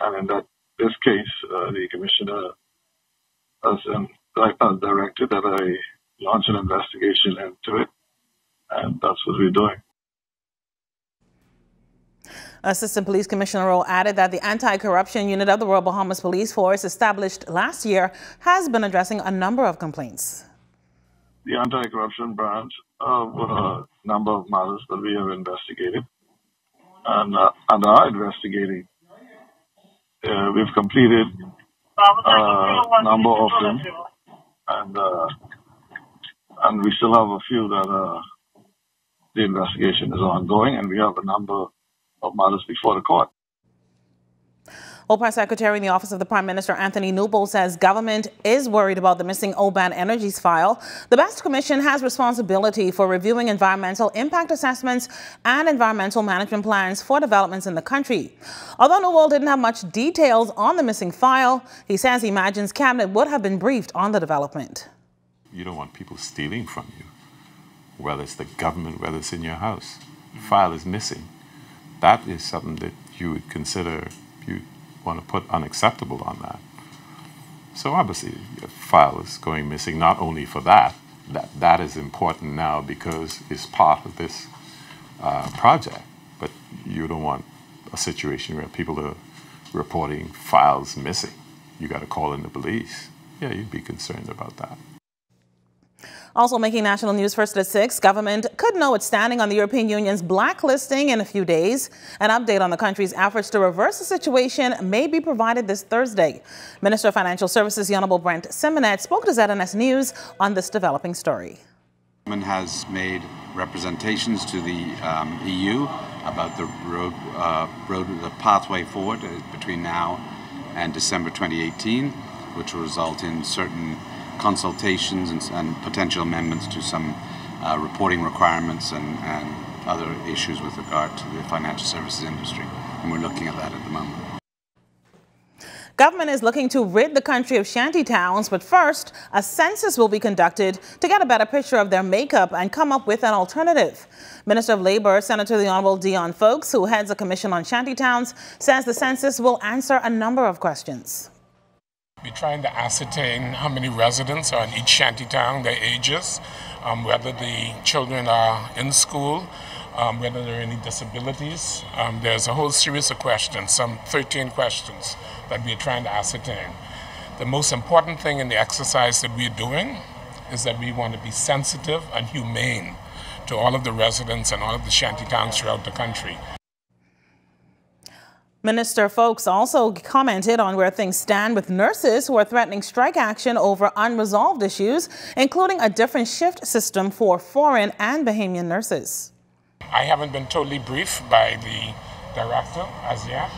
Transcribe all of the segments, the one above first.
And in this case, the commissioner has directed that I launch an investigation into it, and that's what we're doing. Assistant Police Commissioner Rowe added that the anti-corruption unit of the Royal Bahamas Police Force, established last year, has been addressing a number of complaints. The anti-corruption branch with a number of matters that we have investigated and are investigating. We've completed a number of them, and we still have a few that the investigation is ongoing, and we have a number of matters before the court. Press Secretary in the Office of the Prime Minister, Anthony Newbold, says government is worried about the missing O-Band Energies file. The BEST Commission has responsibility for reviewing environmental impact assessments and environmental management plans for developments in the country. Although Newbold didn't have much details on the missing file, he says he imagines Cabinet would have been briefed on the development. You don't want people stealing from you, whether it's the government, whether it's in your house. The file is missing. That is something that you would consider, you want to put unacceptable on that. So obviously, a file is going missing not only for that is important now because it's part of this project, but you don't want a situation where people are reporting files missing. You got to call in the police. Yeah, you'd be concerned about that. Also making national news first at 6, government could know its standing on the European Union's blacklisting in a few days. An update on the country's efforts to reverse the situation may be provided this Thursday. Minister of Financial Services, the Honorable Brent Simonet, spoke to ZNS News on this developing story. Government has made representations to the EU about the the pathway forward between now and December 2018, which will result in certain consultations and potential amendments to some reporting requirements and other issues with regard to the financial services industry. And we're looking at that at the moment. Government is looking to rid the country of shanty towns, but first, a census will be conducted to get a better picture of their makeup and come up with an alternative. Minister of Labor, Senator the Honorable Dion Folks, who heads a commission on shanty towns, says the census will answer a number of questions. We're trying to ascertain how many residents are in each shantytown, their ages, whether the children are in school, whether there are any disabilities. There's a whole series of questions, some 13 questions that we're trying to ascertain. The most important thing in the exercise that we're doing is that we want to be sensitive and humane to all of the residents and all of the shantytowns throughout the country. Minister Folks also commented on where things stand with nurses who are threatening strike action over unresolved issues, including a different shift system for foreign and Bahamian nurses. I haven't been totally briefed by the director as yet.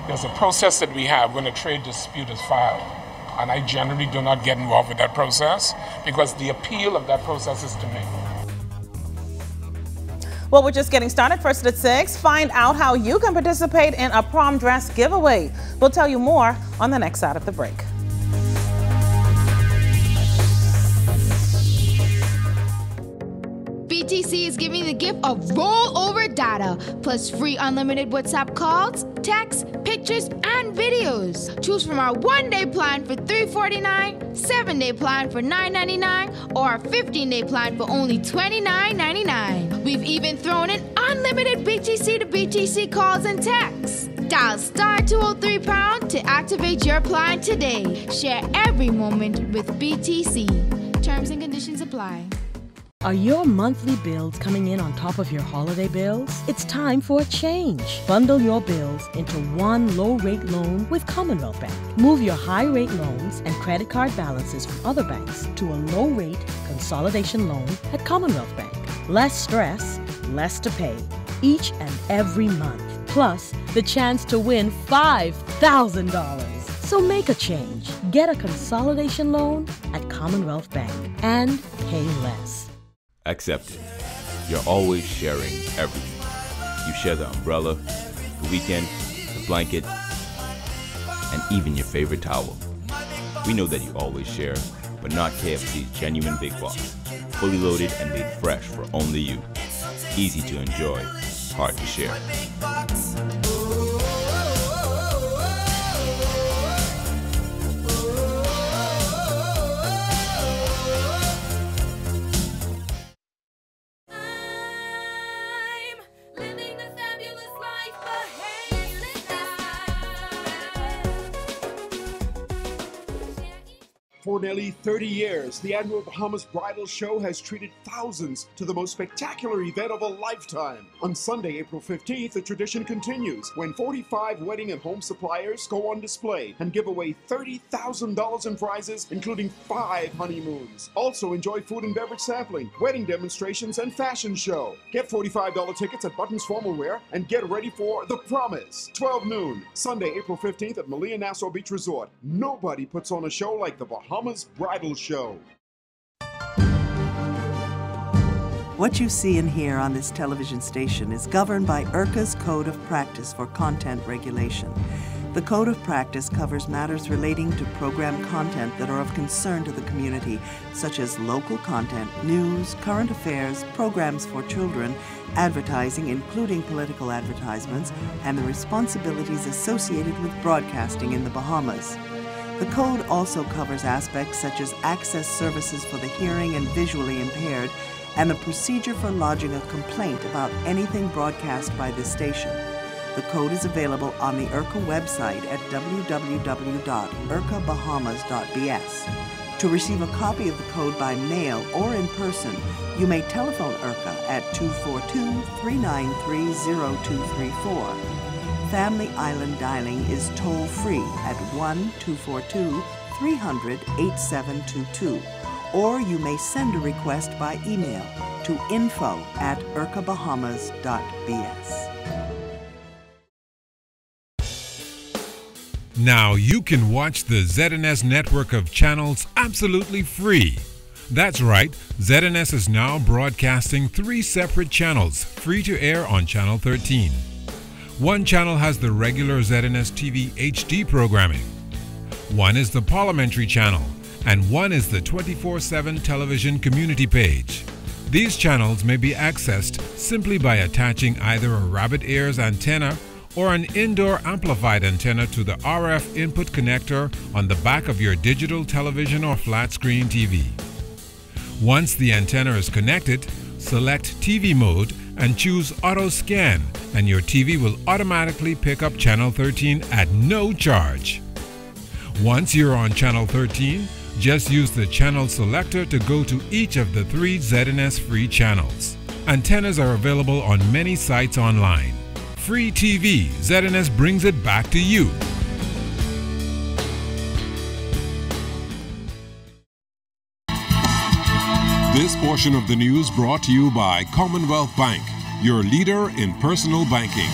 There's a process that we have when a trade dispute is filed, and I generally do not get involved with that process because the appeal of that process is to me. Well, we're just getting started. First at 6, find out how you can participate in a prom dress giveaway. We'll tell you more on the next side of the break. BTC is giving the gift of rollover data, plus free unlimited WhatsApp calls, texts, pictures, and videos. Choose from our 1-day plan for $349, 7-day plan for $999, or our 15-day plan for only $29.99. We've even thrown in unlimited BTC to BTC calls and texts. Dial *203# to activate your plan today. Share every moment with BTC. Terms and conditions apply. Are your monthly bills coming in on top of your holiday bills? It's time for a change. Bundle your bills into one low-rate loan with Commonwealth Bank. Move your high-rate loans and credit card balances from other banks to a low-rate consolidation loan at Commonwealth Bank. Less stress, less to pay, each and every month. Plus, the chance to win $5,000. So make a change. Get a consolidation loan at Commonwealth Bank and pay less. Accepted. You're always sharing everything. You share the umbrella, the weekend, the blanket, and even your favorite towel. We know that you always share, but not KFC's genuine Big Box. Fully loaded and made fresh for only you. Easy to enjoy, hard to share. For nearly 30 years, the annual Bahamas Bridal Show has treated thousands to the most spectacular event of a lifetime. On Sunday, April 15th, the tradition continues when 45 wedding and home suppliers go on display and give away $30,000 in prizes, including 5 honeymoons. Also enjoy food and beverage sampling, wedding demonstrations, and fashion show. Get $45 tickets at Buttons Formal Wear and get ready for The Promise, 12 noon, Sunday, April 15th at Malia Nassau Beach Resort. Nobody puts on a show like the Bahamas Bridal Show. What you see and hear on this television station is governed by IRCA's Code of Practice for Content Regulation. The Code of Practice covers matters relating to program content that are of concern to the community, such as local content, news, current affairs, programs for children, advertising, including political advertisements, and the responsibilities associated with broadcasting in the Bahamas. The Code also covers aspects such as access services for the hearing and visually impaired, and the procedure for lodging a complaint about anything broadcast by this station. The Code is available on the IRCA website at www.ircabahamas.bs. To receive a copy of the Code by mail or in person, you may telephone IRCA at 242-393-0234. Family Island dialing is toll-free at 1-242-300-8722, or you may send a request by email to info@ircabahamas.bs. Now you can watch the ZNS network of channels absolutely free. That's right, ZNS is now broadcasting 3 separate channels, free to air on Channel 13. One channel has the regular ZNS TV HD programming. One is the Parliamentary channel, and one is the 24/7 television community page. These channels may be accessed simply by attaching either a rabbit ears antenna or an indoor amplified antenna to the RF input connector on the back of your digital television or flat screen TV. Once the antenna is connected, select TV mode and choose Auto Scan, and your TV will automatically pick up Channel 13 at no charge. Once you're on Channel 13, just use the channel selector to go to each of the 3 ZNS free channels. Antennas are available on many sites online. Free TV, ZNS brings it back to you. This portion of the news brought to you by Commonwealth Bank, your leader in personal banking.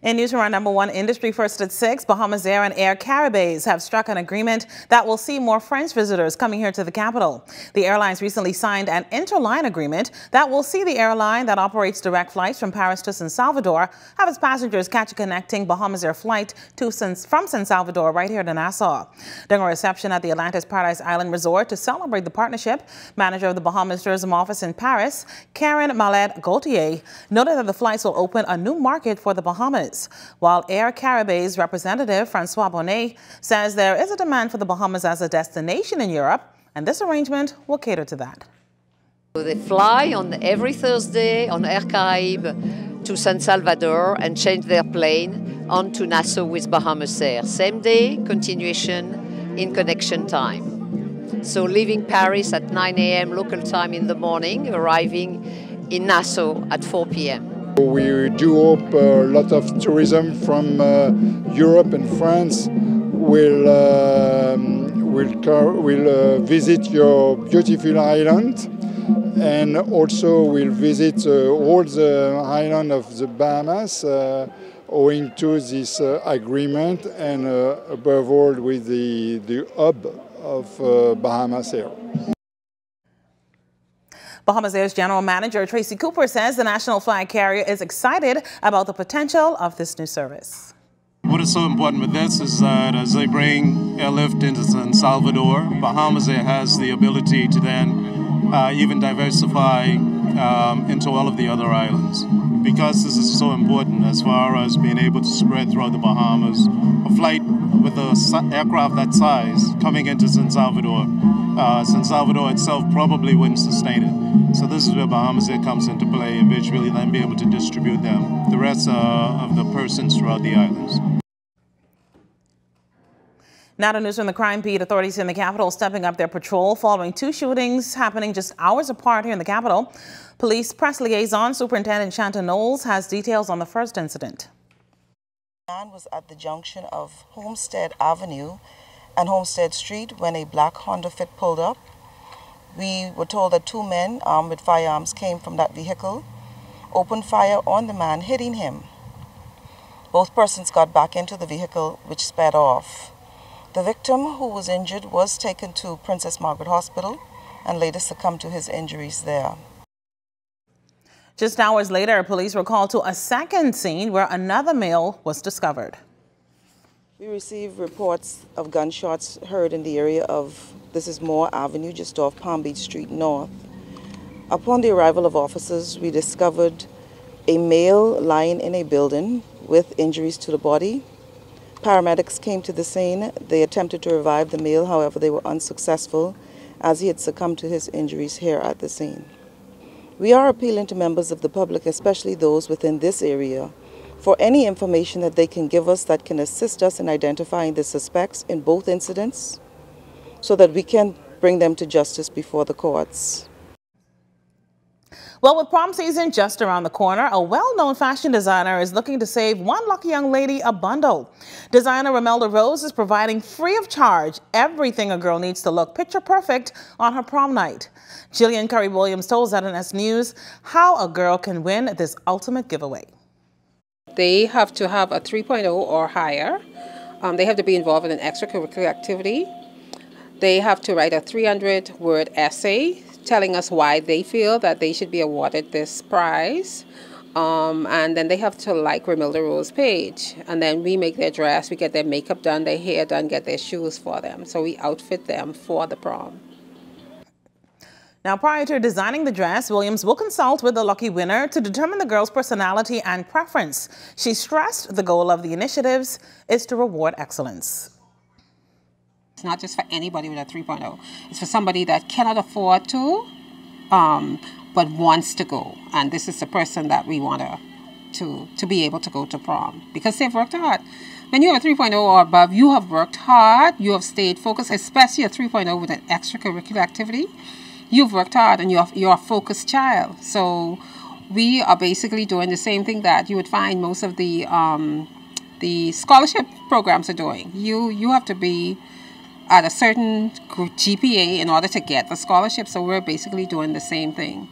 In news from our #1 industry, first at 6, Bahamas Air and Air Caribbean have struck an agreement that will see more French visitors coming here to the capital. The airlines recently signed an interline agreement that will see the airline that operates direct flights from Paris to San Salvador have its passengers catch a connecting Bahamas Air flight from San Salvador right here to Nassau. During a reception at the Atlantis Paradise Island Resort to celebrate the partnership, manager of the Bahamas Tourism Office in Paris, Karen Mallet-Gauthier, noted that the flights will open a new market for the Bahamas. While Air Caribbean's representative, Francois Bonnet, says there is a demand for the Bahamas as a destination in Europe, and this arrangement will cater to that. They fly on every Thursday on Air Caribbean to San Salvador and change their plane on to Nassau with Bahamas Air. Same day, continuation in connection time. So leaving Paris at 9 a.m. local time in the morning, arriving in Nassau at 4 p.m. We do hope a lot of tourism from Europe and France will visit your beautiful island, and also will visit all the island of the Bahamas owing to this agreement, and above all with the hub of Bahamas Air. Bahamas Air's General Manager Tracy Cooper says the national flag carrier is excited about the potential of this new service. What is so important with this is that as they bring airlift into San Salvador, Bahamas Air has the ability to then even diversify into all of the other islands. Because this is so important as far as being able to spread throughout the Bahamas, a flight with an aircraft that size coming into San Salvador itself probably wouldn't sustain it. So this is where Bahamas Air comes into play, and which really then be able to distribute the rest of the persons throughout the islands. Now to news from the crime beat. Authorities in the capital stepping up their patrol following 2 shootings happening just hours apart here in the capital. Police press liaison Superintendent Shanta Knowles has details on the first incident. The man was at the junction of Homestead Avenue and Homestead Street when a black Honda Fit pulled up. We were told that 2 men armed with firearms came from that vehicle, opened fire on the man, hitting him. Both persons got back into the vehicle, which sped off. The victim, who was injured, was taken to Princess Margaret Hospital and later succumbed to his injuries there. Just hours later, police were called to a second scene where another male was discovered. We received reports of gunshots heard in the area of Moore Avenue, just off Palm Beach Street North. Upon the arrival of officers, we discovered a male lying in a building with injuries to the body. Paramedics came to the scene. They attempted to revive the male, however, they were unsuccessful as he had succumbed to his injuries here at the scene. We are appealing to members of the public, especially those within this area, for any information that they can give us that can assist us in identifying the suspects in both incidents so that we can bring them to justice before the courts. Well, with prom season just around the corner, a well-known fashion designer is looking to save one lucky young lady a bundle. Designer Romelda Rose is providing free of charge everything a girl needs to look picture perfect on her prom night. Jillian Curry-Williams told ZNS News how a girl can win this ultimate giveaway. They have to have a 3.0 or higher. They have to be involved in an extracurricular activity. They have to write a 300-word essay telling us why they feel that they should be awarded this prize. And then they have to like Romelda Rose's page. And then we make their dress, we get their makeup done, their hair done, get their shoes for them. So we outfit them for the prom. Now, prior to designing the dress, Williams will consult with the lucky winner to determine the girl's personality and preference. She stressed the goal of the initiatives is to reward excellence. It's not just for anybody with a 3.0. It's for somebody that cannot afford to, but wants to go. And this is the person that we want to be able to go to prom because they've worked hard. When you have a 3.0 or above, you have worked hard, you have stayed focused, especially a 3.0 with an extracurricular activity. You've worked hard and you're a focused child. So we are basically doing the same thing that you would find most of the scholarship programs are doing. You have to be at a certain GPA in order to get the scholarship. So we're basically doing the same thing.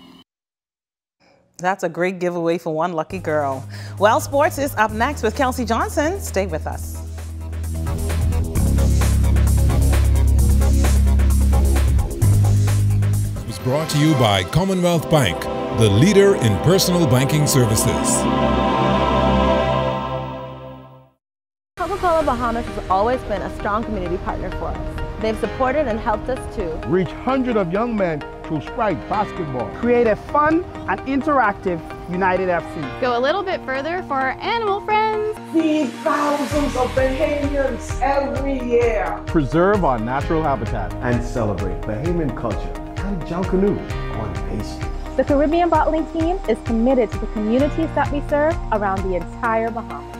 That's a great giveaway for one lucky girl. Well, sports is up next with Kelsey Johnson. Stay with us. It was brought to you by Commonwealth Bank, the leader in personal banking services. Coca-Cola Bahamas has always been a strong community partner for us. They've supported and helped us to reach hundreds of young men through Sprite basketball, create a fun and interactive United FC, go a little bit further for our animal friends, feed thousands of Bahamians every year, preserve our natural habitat, and celebrate Bahamian culture and Junkanoo on Bay Street. The Caribbean Bottling Team is committed to the communities that we serve around the entire Bahamas.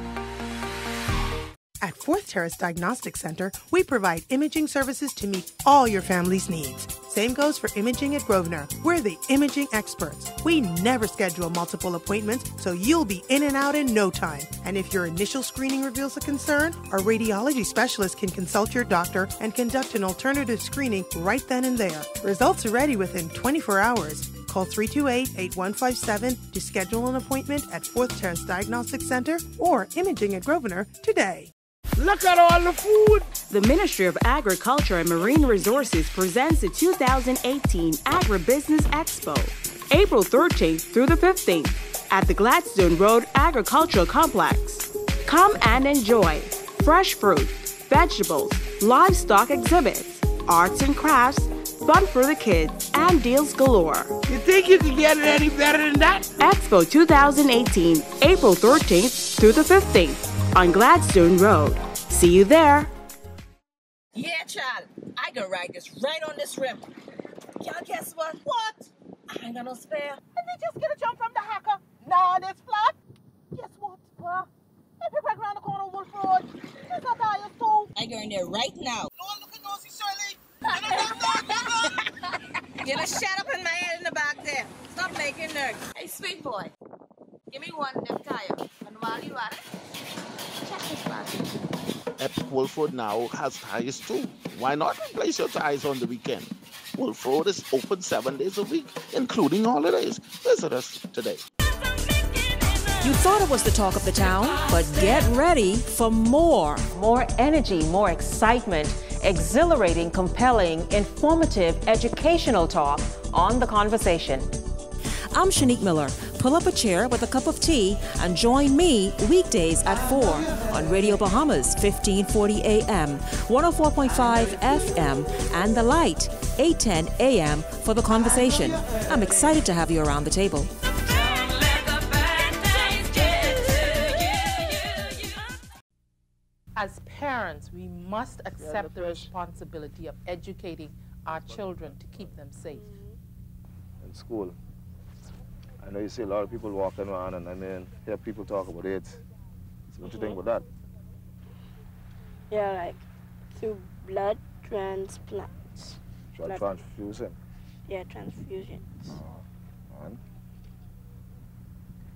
At Fourth Terrace Diagnostic Center, we provide imaging services to meet all your family's needs. Same goes for imaging at Grosvenor. We're the imaging experts. We never schedule multiple appointments, so you'll be in and out in no time. And if your initial screening reveals a concern, our radiology specialist can consult your doctor and conduct an alternative screening right then and there. Results are ready within 24 hours. Call 328-8157 to schedule an appointment at Fourth Terrace Diagnostic Center or Imaging at Grosvenor today. Look at all the food! The Ministry of Agriculture and Marine Resources presents the 2018 Agribusiness Expo, April 13th through the 15th at the Gladstone Road Agricultural Complex. Come and enjoy fresh fruit, vegetables, livestock exhibits, arts and crafts, fun for the kids, and deals galore. You think you can get it any better than that? Expo 2018, April 13th through the 15th on Gladstone Road. See you there. Yeah, child, I can ride this right on this rim. Y'all guess what? What? I ain't got no spare. Let me just get a jump from the hacker. Nah, this flat. Guess what, bruh? If you break around the corner of Wolf Road, it's a tire too. I can in there right now. You're gonna shut up in my head in the back there. Stop making nerves. Hey, sweet boy, give me one of them tires. And while you at it, check this one. Epic Wolf Road now has tires too. Why not replace your tires on the weekend? Wolf Road is open 7 days a week, including holidays. Visit us today. You thought it was the talk of the town, but get ready for more. More energy, more excitement, exhilarating, compelling, informative, educational talk on The Conversation. I'm Shanique Miller. Pull up a chair with a cup of tea and join me weekdays at 4 on Radio Bahamas, 1540 AM, 104.5 FM, and The Light, 810 AM for The Conversation. I'm excited to have you around the table. As parents, we must accept the responsibility of educating our children to keep them safe. In school, I know you see a lot of people walking around and I mean, hear people talk about AIDS. So what do you think about that? Yeah, like through blood transplants. Blood transfusion? Yeah, transfusions. And?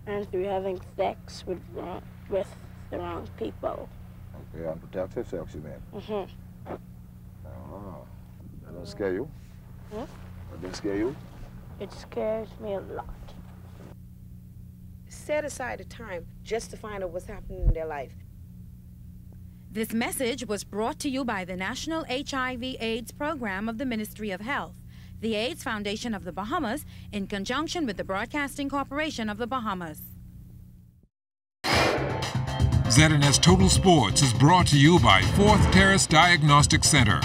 And through having sex with the wrong people. Okay, unprotected sex, you mean? Mm-hmm. Oh, that don't scare you? Hmm? That didn't scare you? It scares me a lot. Set aside a time just to find out what's happening in their life. This message was brought to you by the National HIV/AIDS Program of the Ministry of Health, the AIDS Foundation of the Bahamas, in conjunction with the Broadcasting Corporation of the Bahamas. ZNS Total Sports is brought to you by Fourth Terrace Diagnostic Center.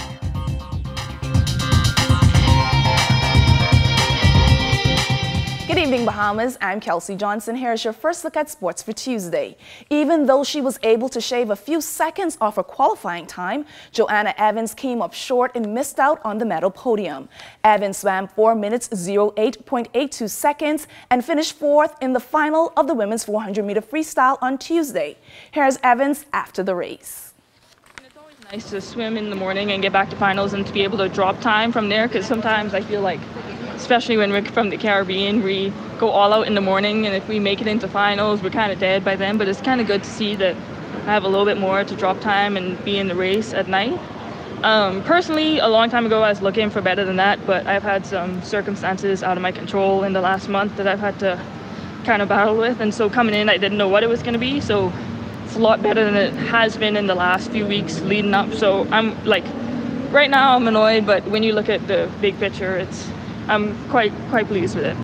Good evening, Bahamas. I'm Kelsey Johnson. Here's your first look at sports for Tuesday. Even though she was able to shave a few seconds off her qualifying time, Joanna Evans came up short and missed out on the medal podium. Evans swam 4 minutes 08.82 seconds and finished fourth in the final of the women's 400-meter freestyle on Tuesday. Here's Evans after the race. Nice to swim in the morning and get back to finals and to be able to drop time from there, because sometimes I feel like, especially when we're from the Caribbean, we go all out in the morning, and if we make it into finals, we're kind of dead by then. But it's kind of good to see that I have a little bit more to drop time and be in the race at night. Personally, a long time ago, I was looking for better than that, but I've had some circumstances out of my control in the last month that I've had to kind of battle with. And so coming in, I didn't know what it was going to be. So it's a lot better than it has been in the last few weeks leading up. So I'm like, right now I'm annoyed, but when you look at the big picture, I'm quite pleased with it.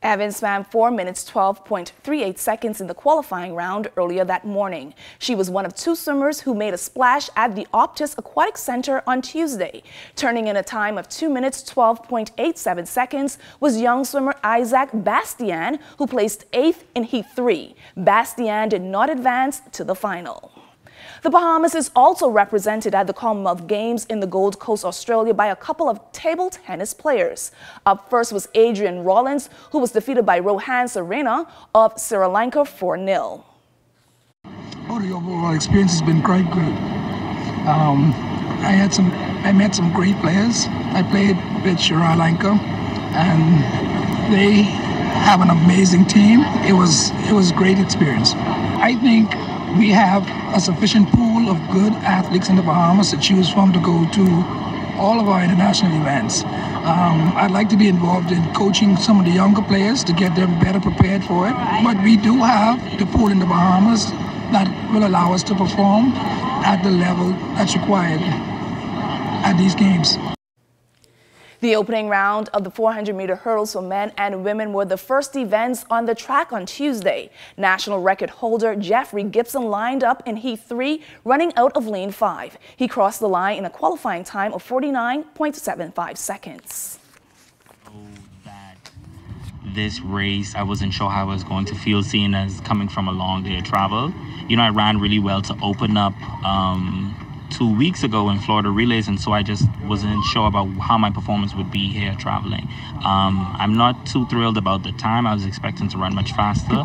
Evans swam 4 minutes 12.38 seconds in the qualifying round earlier that morning. She was one of 2 swimmers who made a splash at the Optus Aquatic Center on Tuesday. Turning in a time of 2 minutes 12.87 seconds was young swimmer Isaac Bastian, who placed 8th in Heat 3. Bastian did not advance to the final. The Bahamas is also represented at the Commonwealth Games in the Gold Coast, Australia by a couple of table tennis players. Up first was Adrian Rollins, who was defeated by Rohan Serena of Sri Lanka 4-0. Oh, the overall experience has been quite good. I met some great players. I played with Sri Lanka, and they have an amazing team. It was a great experience. I think we have a sufficient pool of good athletes in the Bahamas to choose from to go to all of our international events. I'd like to be involved in coaching some of the younger players to get them better prepared for it. But we do have the pool in the Bahamas that will allow us to perform at the level that's required at these games. The opening round of the 400-meter hurdles for men and women were the first events on the track on Tuesday. National record holder Jeffrey Gibson lined up in Heat 3, running out of lane 5. He crossed the line in a qualifying time of 49.75 seconds. This race, I wasn't sure how I was going to feel, seeing as coming from a long day of travel. You know, I ran really well to open up 2 weeks ago in Florida relays, and so I just wasn't sure about how my performance would be here traveling. I'm not too thrilled about the time. I was expecting to run much faster.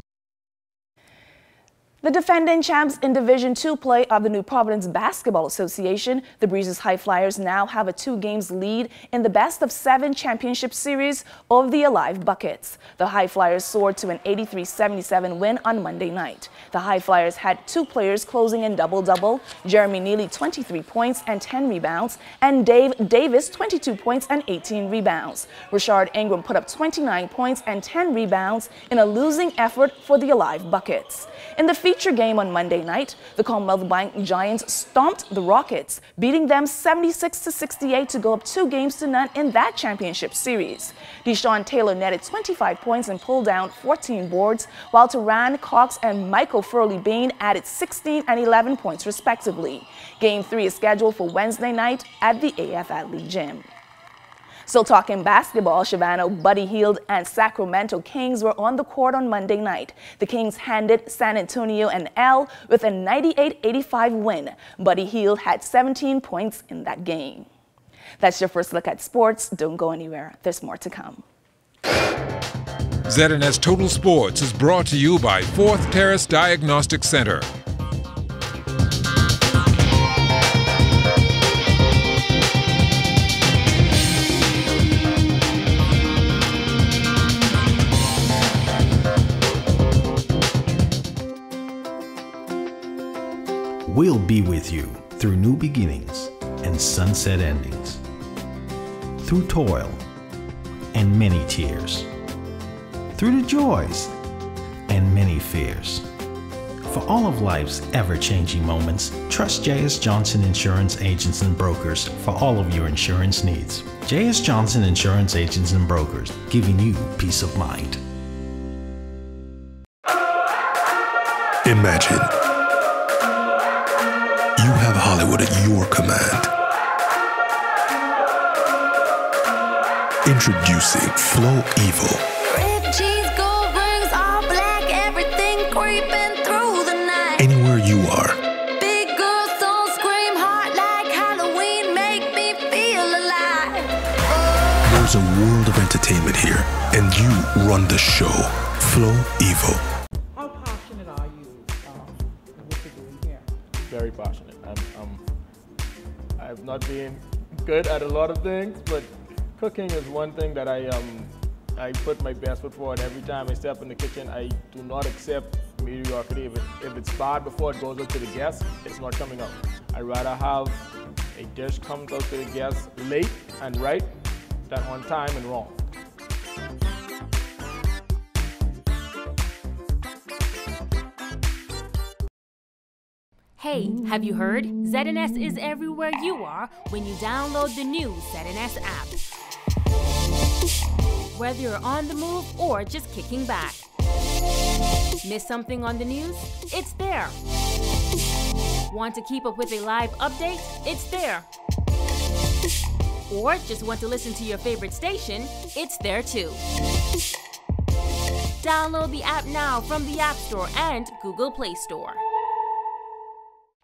The defending champs in Division II play of the New Providence Basketball Association, the Breezes High Flyers now have a 2-game lead in the best-of-7 championship series over the Alive Buckets. The High Flyers soared to an 83-77 win on Monday night. The High Flyers had 2 players closing in double-double, Jeremy Neely 23 points and 10 rebounds, and Dave Davis 22 points and 18 rebounds. Rashard Ingram put up 29 points and 10 rebounds in a losing effort for the Alive Buckets. In the feature game on Monday night, the Commonwealth Bank Giants stomped the Rockets, beating them 76-68 to go up 2-0 in that championship series. Deshaun Taylor netted 25 points and pulled down 14 boards, while Teran Cox and Michael Furley-Bean added 16 and 11 points respectively. Game 3 is scheduled for Wednesday night at the AF Athlete Gym. Still talking basketball, Shivano, Buddy Hield, and Sacramento Kings were on the court on Monday night. The Kings handed San Antonio an L with a 98-85 win. Buddy Hield had 17 points in that game. That's your first look at sports. Don't go anywhere. There's more to come. ZNS Total Sports is brought to you by 4th Terrace Diagnostic Center. We'll be with you through new beginnings and sunset endings, through toil and many tears, through the joys and many fears. For all of life's ever-changing moments, trust J.S. Johnson Insurance Agents and Brokers for all of your insurance needs. J.S. Johnson Insurance Agents and Brokers, giving you peace of mind. Imagine you have Hollywood at your command. Introducing Flow Evil. Ripped jeans, gold rings, all black, everything creeping through the night. Anywhere you are. Big girls don't scream hard like Halloween, make me feel alive. There's a world of entertainment here, and you run the show. Flow Evil. How passionate are you in what you're doing here? Very passionate. I've not been good at a lot of things, but cooking is one thing that I put my best foot forward. Every time I step in the kitchen, I do not accept mediocrity. If it's bad before it goes out to the guests, it's not coming out. I'd rather have a dish come out to the guests late and right than on time and wrong. Hey, have you heard? ZNS is everywhere you are when you download the new ZNS app. Whether you're on the move or just kicking back. Miss something on the news? It's there. Want to keep up with a live update? It's there. Or just want to listen to your favorite station? It's there too. Download the app now from the App Store and Google Play Store.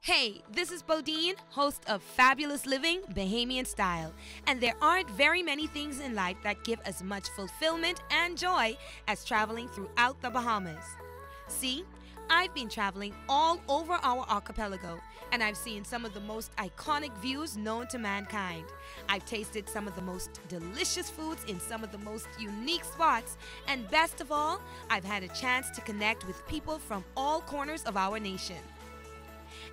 Hey, this is Bodine, host of Fabulous Living, Bahamian Style. And there aren't very many things in life that give as much fulfillment and joy as traveling throughout the Bahamas. See, I've been traveling all over our archipelago, and I've seen some of the most iconic views known to mankind. I've tasted some of the most delicious foods in some of the most unique spots, and best of all, I've had a chance to connect with people from all corners of our nation.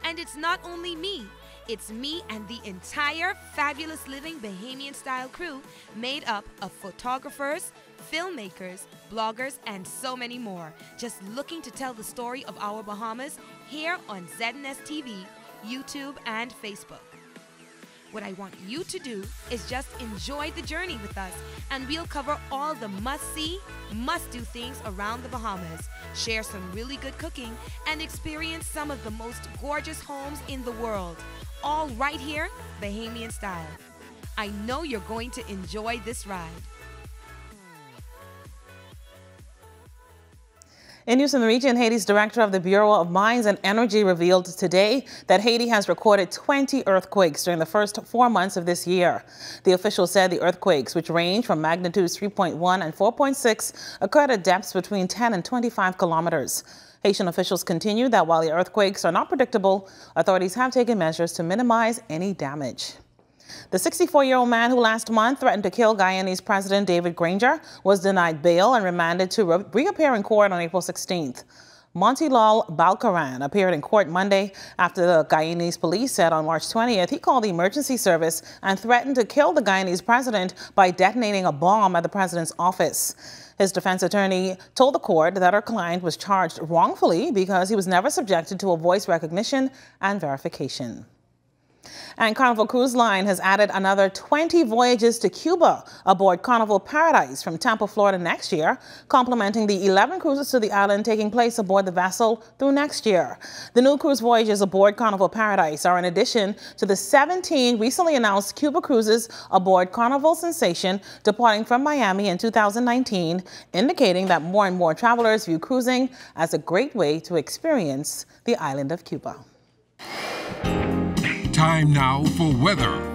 And it's not only me, it's me and the entire Fabulous Living Bahamian Style crew made up of photographers, filmmakers, bloggers, and so many more, just looking to tell the story of our Bahamas here on ZNS TV, YouTube, and Facebook. What I want you to do is just enjoy the journey with us, and we'll cover all the must-see, must-do things around the Bahamas, share some really good cooking, and experience some of the most gorgeous homes in the world, all right here, Bahamian style. I know you're going to enjoy this ride. In news from the region, Haiti's director of the Bureau of Mines and Energy revealed today that Haiti has recorded 20 earthquakes during the first 4 months of this year. The official said the earthquakes, which range from magnitudes 3.1 and 4.6, occurred at depths between 10 and 25 kilometers. Haitian officials continue that while the earthquakes are not predictable, authorities have taken measures to minimize any damage. The 64-year-old man who last month threatened to kill Guyanese President David Granger was denied bail and remanded to reappear in court on April 16th. Montilal Balkaran appeared in court Monday after the Guyanese police said on March 20th he called the emergency service and threatened to kill the Guyanese president by detonating a bomb at the president's office. His defense attorney told the court that her client was charged wrongfully because he was never subjected to a voice recognition and verification. And Carnival Cruise Line has added another 20 voyages to Cuba aboard Carnival Paradise from Tampa, Florida next year, complementing the 11 cruises to the island taking place aboard the vessel through next year. The new cruise voyages aboard Carnival Paradise are in addition to the 17 recently announced Cuba cruises aboard Carnival Sensation departing from Miami in 2019, indicating that more and more travelers view cruising as a great way to experience the island of Cuba. Time now for weather.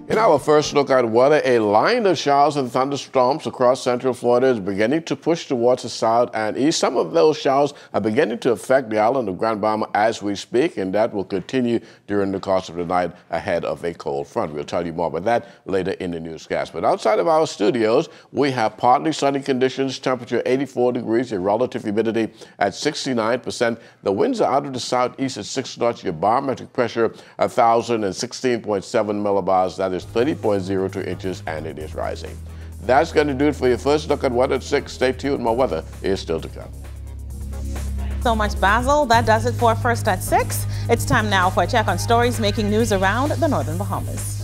In our first look at weather, a line of showers and thunderstorms across central Florida is beginning to push towards the south and east. Some of those showers are beginning to affect the island of Grand Bahama as we speak, and that will continue during the course of the night ahead of a cold front. We'll tell you more about that later in the newscast. But outside of our studios, we have partly sunny conditions, temperature 84 degrees, a relative humidity at 69%. The winds are out of the southeast at 6 knots, your barometric pressure 1,016.7 millibars. That is 30.02 inches, and it is rising. That's going to do it for your first look at weather at 6. Stay tuned. More weather is still to come. So much, Basil. That does it for First at 6. It's time now for a check on stories making news around the Northern Bahamas.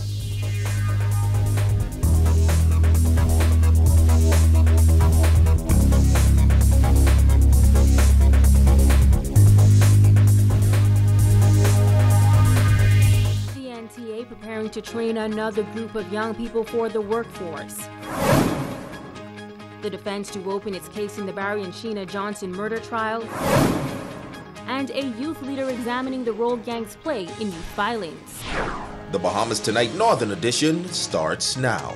Preparing to train another group of young people for the workforce. The defense to open its case in the Barry and Sheena Johnson murder trial. And a youth leader examining the role gangs play in youth violence. The Bahamas Tonight Northern Edition starts now.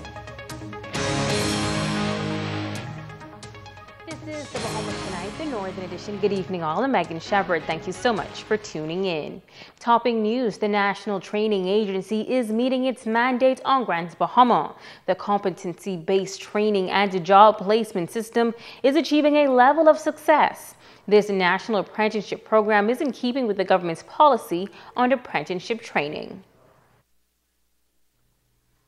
This is the Bahamas Tonight, the Northern Edition. Good evening, all. I'm Megan Shepard. Thank you so much for tuning in. Topping news, the National Training Agency is meeting its mandate on Grand Bahama. The competency-based training and job placement system is achieving a level of success. This national apprenticeship program is in keeping with the government's policy on apprenticeship training.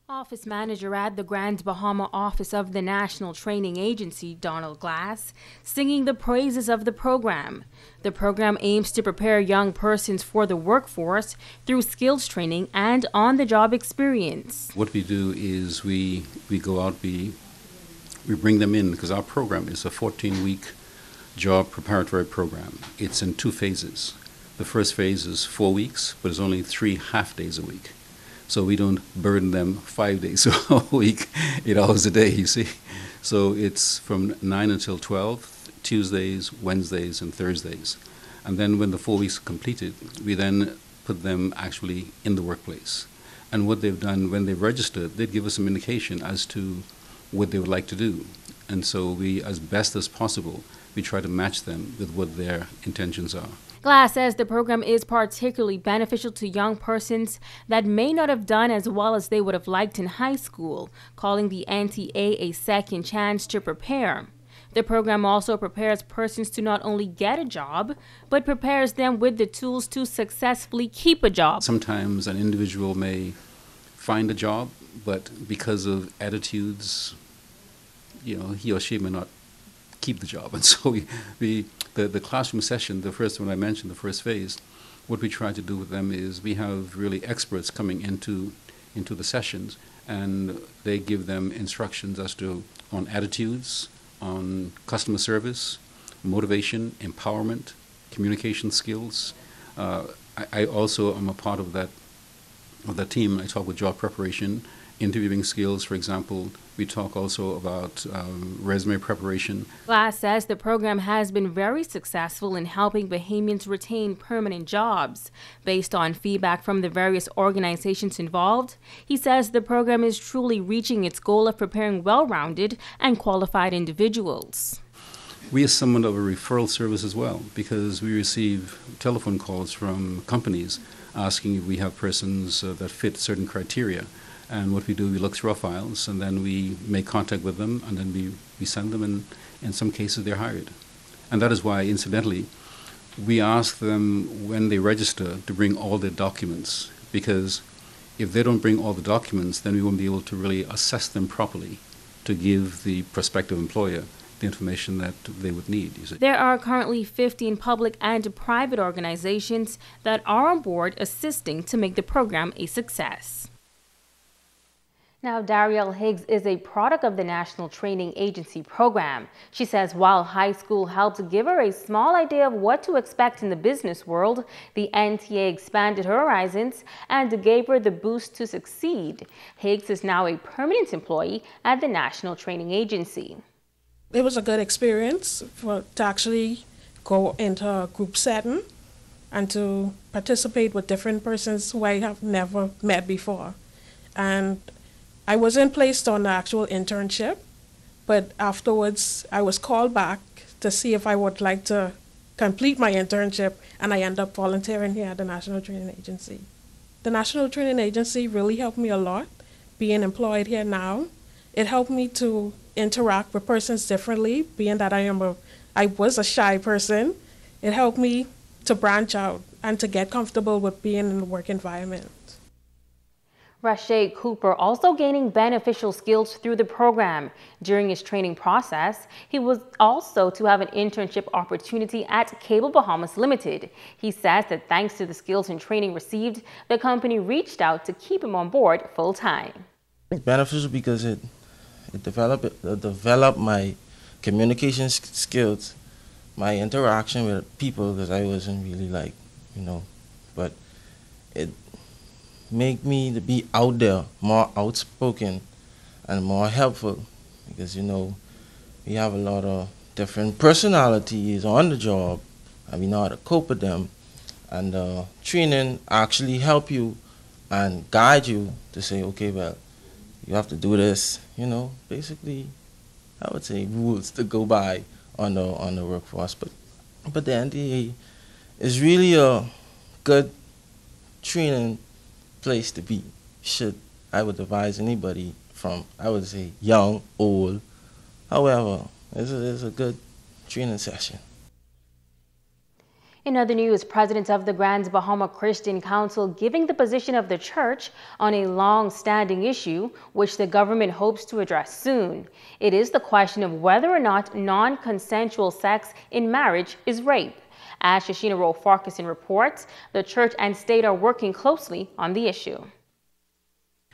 Office manager at the Grand Bahama office of the National Training Agency, Donald Glass, singing the praises of the program. The program aims to prepare young persons for the workforce through skills training and on-the-job experience. What we do is we go out, we bring them in, because our program is a 14-week job preparatory program. It's in 2 phases. The first phase is 4 weeks, but it's only 3 half days a week. So we don't burden them 5 days a week, 8 hours a day, you see. So it's from 9 until 12, Tuesdays, Wednesdays, and Thursdays. And then when the 4 weeks are completed, we then put them actually in the workplace. And what they've done, when they've registered, they'd give us some indication as to what they would like to do. And so we, as best as possible, we try to match them with what their intentions are. Glass says the program is particularly beneficial to young persons that may not have done as well as they would have liked in high school, calling the NTA a second chance to prepare. The program also prepares persons to not only get a job, but prepares them with the tools to successfully keep a job. Sometimes an individual may find a job, but because of attitudes, he or she may not keep the job. And so the classroom session, the first one I mentioned, the first phase, what we try to do with them is we have really experts coming into the sessions, and they give them instructions as to on attitudes, on customer service, motivation, empowerment, communication skills. I also am a part of that of that team. I talk with job preparation, interviewing skills, for example. We talk also about resume preparation. Glass says the program has been very successful in helping Bahamians retain permanent jobs. Based on feedback from the various organizations involved, he says the program is truly reaching its goal of preparing well-rounded and qualified individuals. We are somewhat of a referral service as well, because we receive telephone calls from companies asking if we have persons that fit certain criteria. And what we do, we look through our files, and then we make contact with them, and then we send them, and in some cases they're hired. And that is why, incidentally, we ask them when they register to bring all their documents, because if they don't bring all the documents, then we won't be able to really assess them properly to give the prospective employer the information that they would need. You see. There are currently 15 public and private organizations that are on board assisting to make the program a success. Now, Darielle Higgs is a product of the National Training Agency program. She says while high school helped give her a small idea of what to expect in the business world, the NTA expanded her horizons and gave her the boost to succeed. Higgs is now a permanent employee at the National Training Agency. It was a good experience to actually go into a group setting and to participate with different persons who I have never met before. And I wasn't placed on the actual internship, but afterwards I was called back to see if I would like to complete my internship, and I ended up volunteering here at the National Training Agency. The National Training Agency really helped me a lot, being employed here now. It helped me to interact with persons differently, being that I was a shy person. It helped me to branch out and to get comfortable with being in the work environment. Rashay Cooper also gaining beneficial skills through the program. During his training process, he was also to have an internship opportunity at Cable Bahamas Limited. He says that thanks to the skills and training received, the company reached out to keep him on board full-time. It's beneficial because it developed my communication skills, my interaction with people, because I wasn't really but it make me to be out there, more outspoken and more helpful, because we have a lot of different personalities on the job and we know how to cope with them, and training actually help you and guide you to say, okay, well, you have to do this, basically I would say rules to go by on the workforce. But the NDA is really a good training place to be. I would advise anybody from, I would say, young, old. However, it's a good training session. In other news, President of the Grand Bahama Christian Council giving the position of the church on a long-standing issue, which the government hopes to address soon. It is the question of whether or not non-consensual sex in marriage is rape. As Shashina Rowe-Farquharson reports, the church and state are working closely on the issue.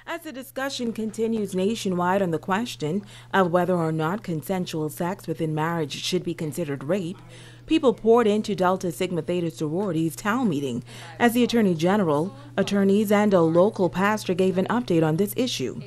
As the discussion continues nationwide on the question of whether or not consensual sex within marriage should be considered rape, people poured into Delta Sigma Theta sorority's town meeting as the Attorney General, attorneys, and a local pastor gave an update on this issue.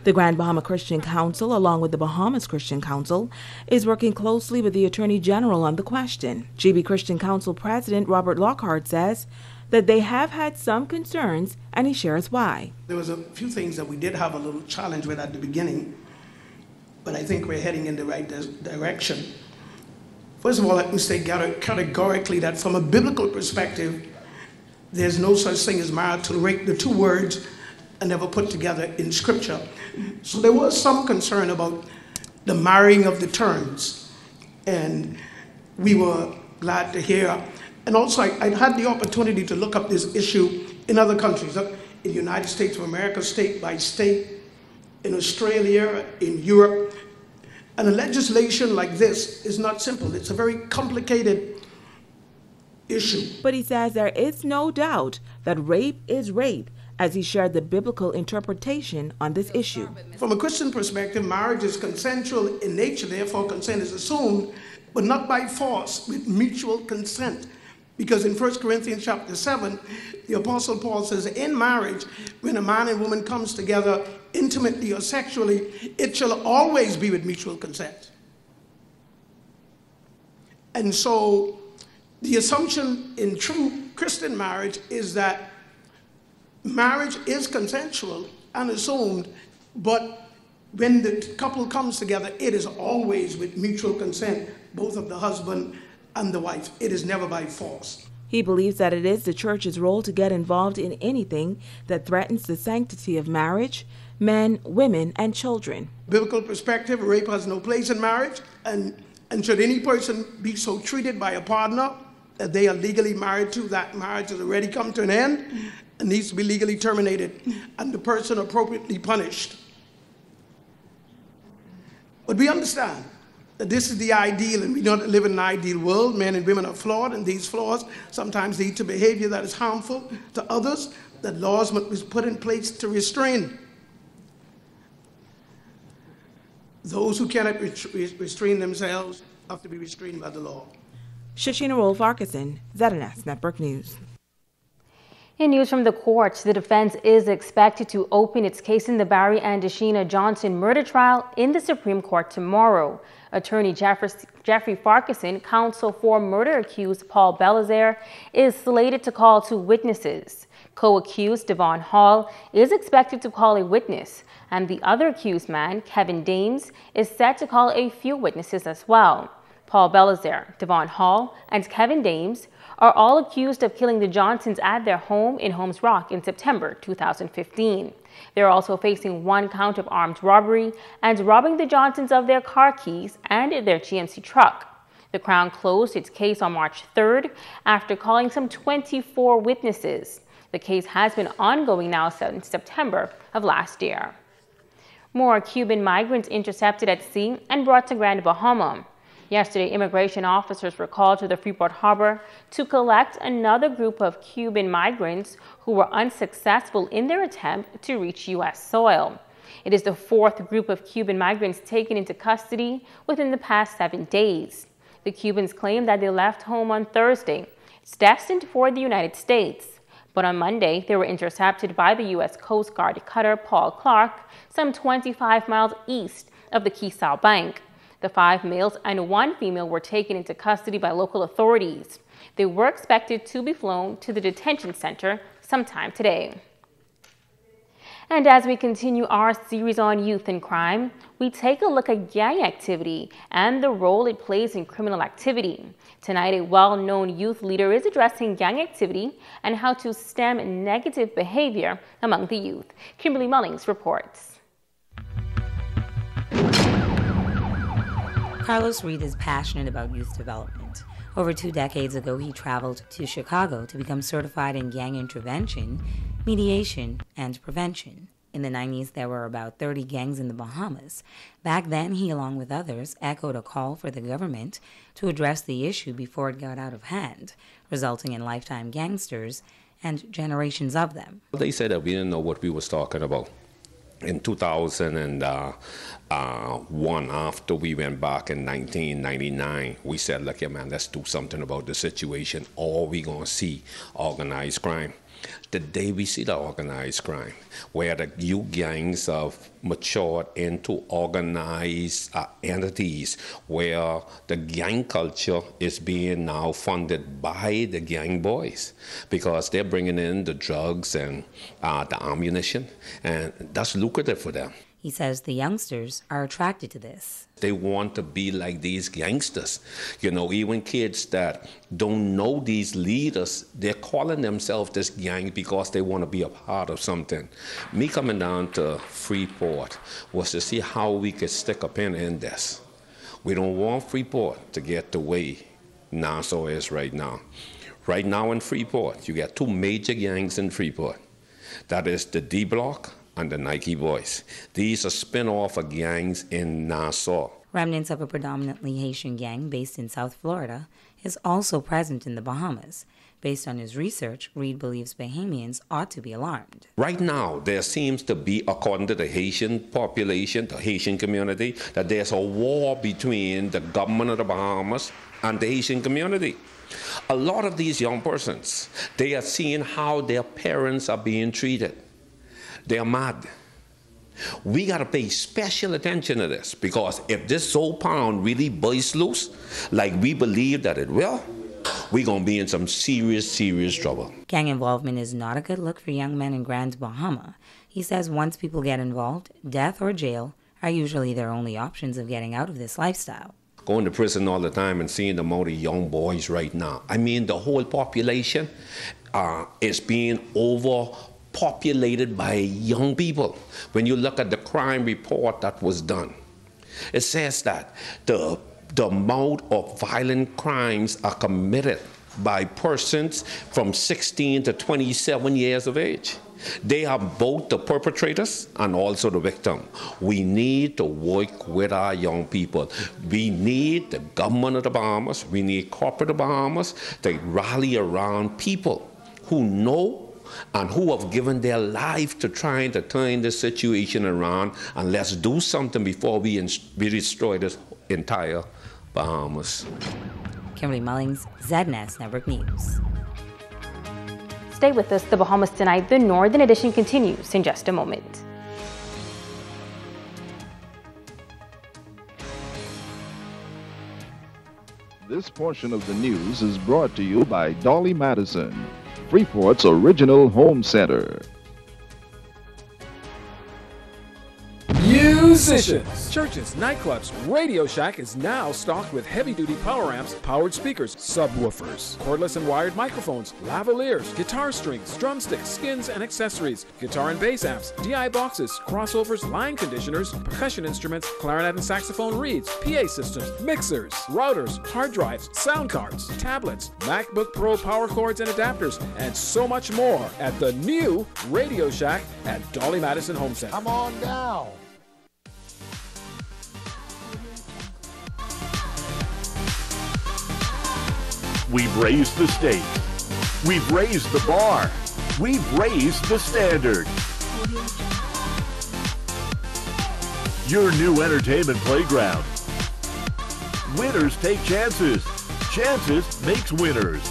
The Grand Bahama Christian Council, along with the Bahamas Christian Council, is working closely with the Attorney General on the question. GB Christian Council President Robert Lockhart says that they have had some concerns, and he shares why. There was a few things that we did have a little challenge with at the beginning, but I think we're heading in the right direction. First of all, let me say categorically that from a biblical perspective, there's no such thing as marital rape. The two words are never put together in Scripture. So there was some concern about the marrying of the terms, and we were glad to hear. And also, I had the opportunity to look up this issue in other countries, in the United States of America, state by state, in Australia, in Europe. And a legislation like this is not simple. It's a very complicated issue. But he says there is no doubt that rape is rape, as he shared the biblical interpretation on this issue. From a Christian perspective, marriage is consensual in nature, therefore consent is assumed, but not by force, with mutual consent Because in 1 Corinthians chapter 7, the Apostle Paul says, in marriage, when a man and woman comes together intimately or sexually, it shall always be with mutual consent. And so the assumption in true Christian marriage is that marriage is consensual and assumed, but when the couple comes together, it is always with mutual consent, both of the husband and the wife. It is never by force. He believes that it is the church's role to get involved in anything that threatens the sanctity of marriage, men, women, and children. Biblical perspective, rape has no place in marriage, and should any person be so treated by a partner that they are legally married to, that marriage has already come to an end and needs to be legally terminated, and the person appropriately punished. But we understand that this is the ideal, and we don't live in an ideal world. Men and women are flawed, and these flaws sometimes lead to behavior that is harmful to others, that laws must be put in place to restrain. Those who cannot restrain themselves have to be restrained by the law. Shashina Rolf-Arkeson, ZNS Network News. In news from the courts, the defense is expected to open its case in the Barry and Deshina Johnson murder trial in the Supreme Court tomorrow. Attorney Jeffrey Farquharson, counsel for murder-accused Paul Belizaire, is slated to call 2 witnesses. Co-accused Devon Hall is expected to call a witness, and the other accused man, Kevin Dames, is set to call a few witnesses as well. Paul Belizaire, Devon Hall, and Kevin Dames are all accused of killing the Johnsons at their home in Holmes Rock in September 2015. They're also facing 1 count of armed robbery and robbing the Johnsons of their car keys and their GMC truck. The Crown closed its case on March 3rd after calling some 24 witnesses. The case has been ongoing now since September of last year. More Cuban migrants intercepted at sea and brought to Grand Bahama. Yesterday, immigration officers were called to the Freeport Harbor to collect another group of Cuban migrants who were unsuccessful in their attempt to reach U.S. soil. It is the 4th group of Cuban migrants taken into custody within the past 7 days. The Cubans claim that they left home on Thursday, destined for the United States. But on Monday, they were intercepted by the U.S. Coast Guard cutter Paul Clark, some 25 miles east of the Keesau Bank. The 5 males and 1 female were taken into custody by local authorities. They were expected to be flown to the detention center sometime today. And as we continue our series on youth and crime, we take a look at gang activity and the role it plays in criminal activity. Tonight, a well-known youth leader is addressing gang activity and how to stem negative behavior among the youth. Kimberly Mullings reports. Carlos Reed is passionate about youth development. Over 2 decades ago, he traveled to Chicago to become certified in gang intervention, mediation, and prevention. In the 90s, there were about 30 gangs in the Bahamas. Back then, he, along with others, echoed a call for the government to address the issue before it got out of hand, resulting in lifetime gangsters and generations of them. They said that we didn't know what we was talking about. In 2001, after we went back in 1999, we said, look, yeah, man, let's do something about the situation, or we going to see organized crime. Today we see the organized crime, where the youth gangs have matured into organized entities, where the gang culture is being now funded by the gang boys, because they're bringing in the drugs and the ammunition, and that's lucrative for them. He says the youngsters are attracted to this. They want to be like these gangsters. You know, even kids that don't know these leaders, they're calling themselves this gang because they want to be a part of something. Me coming down to Freeport was to see how we could stick a pin in this. We don't want Freeport to get the way Nassau is right now. Right now in Freeport, you got 2 major gangs in Freeport. That is the D Block and the Nike Boys. These are spin-off of gangs in Nassau. Remnants of a predominantly Haitian gang based in South Florida is also present in the Bahamas. Based on his research, Reed believes Bahamians ought to be alarmed. Right now, there seems to be, according to the Haitian population, the Haitian community, that there's a war between the government of the Bahamas and the Haitian community. A lot of these young persons, they are seeing how their parents are being treated. They are mad. We got to pay special attention to this, because if this soul pound really bursts loose, like we believe that it will, we're going to be in some serious, serious trouble. Gang involvement is not a good look for young men in Grand Bahama. He says once people get involved, death or jail are usually their only options of getting out of this lifestyle. Going to prison all the time and seeing the amount of young boys right now. I mean, the whole population is being overpopulated by young people. When you look at the crime report that was done, it says that the amount of violent crimes are committed by persons from 16 to 27 years of age. They are both the perpetrators and also the victim. We need to work with our young people. We need the government of the Bahamas, we need corporate Bahamas to rally around people who know and who have given their life to trying to turn the situation around, and let's do something before we destroy this entire Bahamas. Kimberly Mullings, ZNS Network News. Stay with us. The Bahamas Tonight, the Northern Edition continues in just a moment. This portion of the news is brought to you by Dolly Madison, Freeport's original home center. Musicians, churches, nightclubs, Radio Shack is now stocked with heavy-duty power amps, powered speakers, subwoofers, cordless and wired microphones, lavaliers, guitar strings, drumsticks, skins and accessories, guitar and bass amps, DI boxes, crossovers, line conditioners, percussion instruments, clarinet and saxophone reeds, PA systems, mixers, routers, hard drives, sound cards, tablets, MacBook Pro power cords and adapters, and so much more at the new Radio Shack at Dolly Madison Home Center. Come on down. We've raised the stakes. We've raised the bar. We've raised the standard. Your new entertainment playground. Winners take chances. Chances makes winners.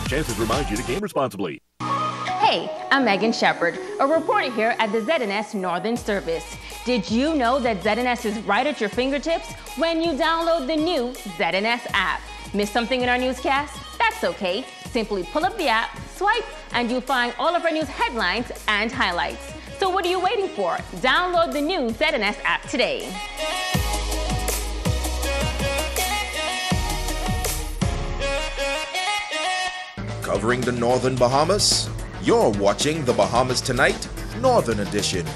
Chances remind you to game responsibly. Hey, I'm Megan Shepard, a reporter here at the ZNS Northern Service. Did you know that ZNS is right at your fingertips when you download the new ZNS app? Miss something in our newscast? That's okay. Simply pull up the app, swipe, and you'll find all of our news headlines and highlights. So what are you waiting for? Download the new ZNS app today. Covering the Northern Bahamas, you're watching the Bahamas Tonight, Northern Edition.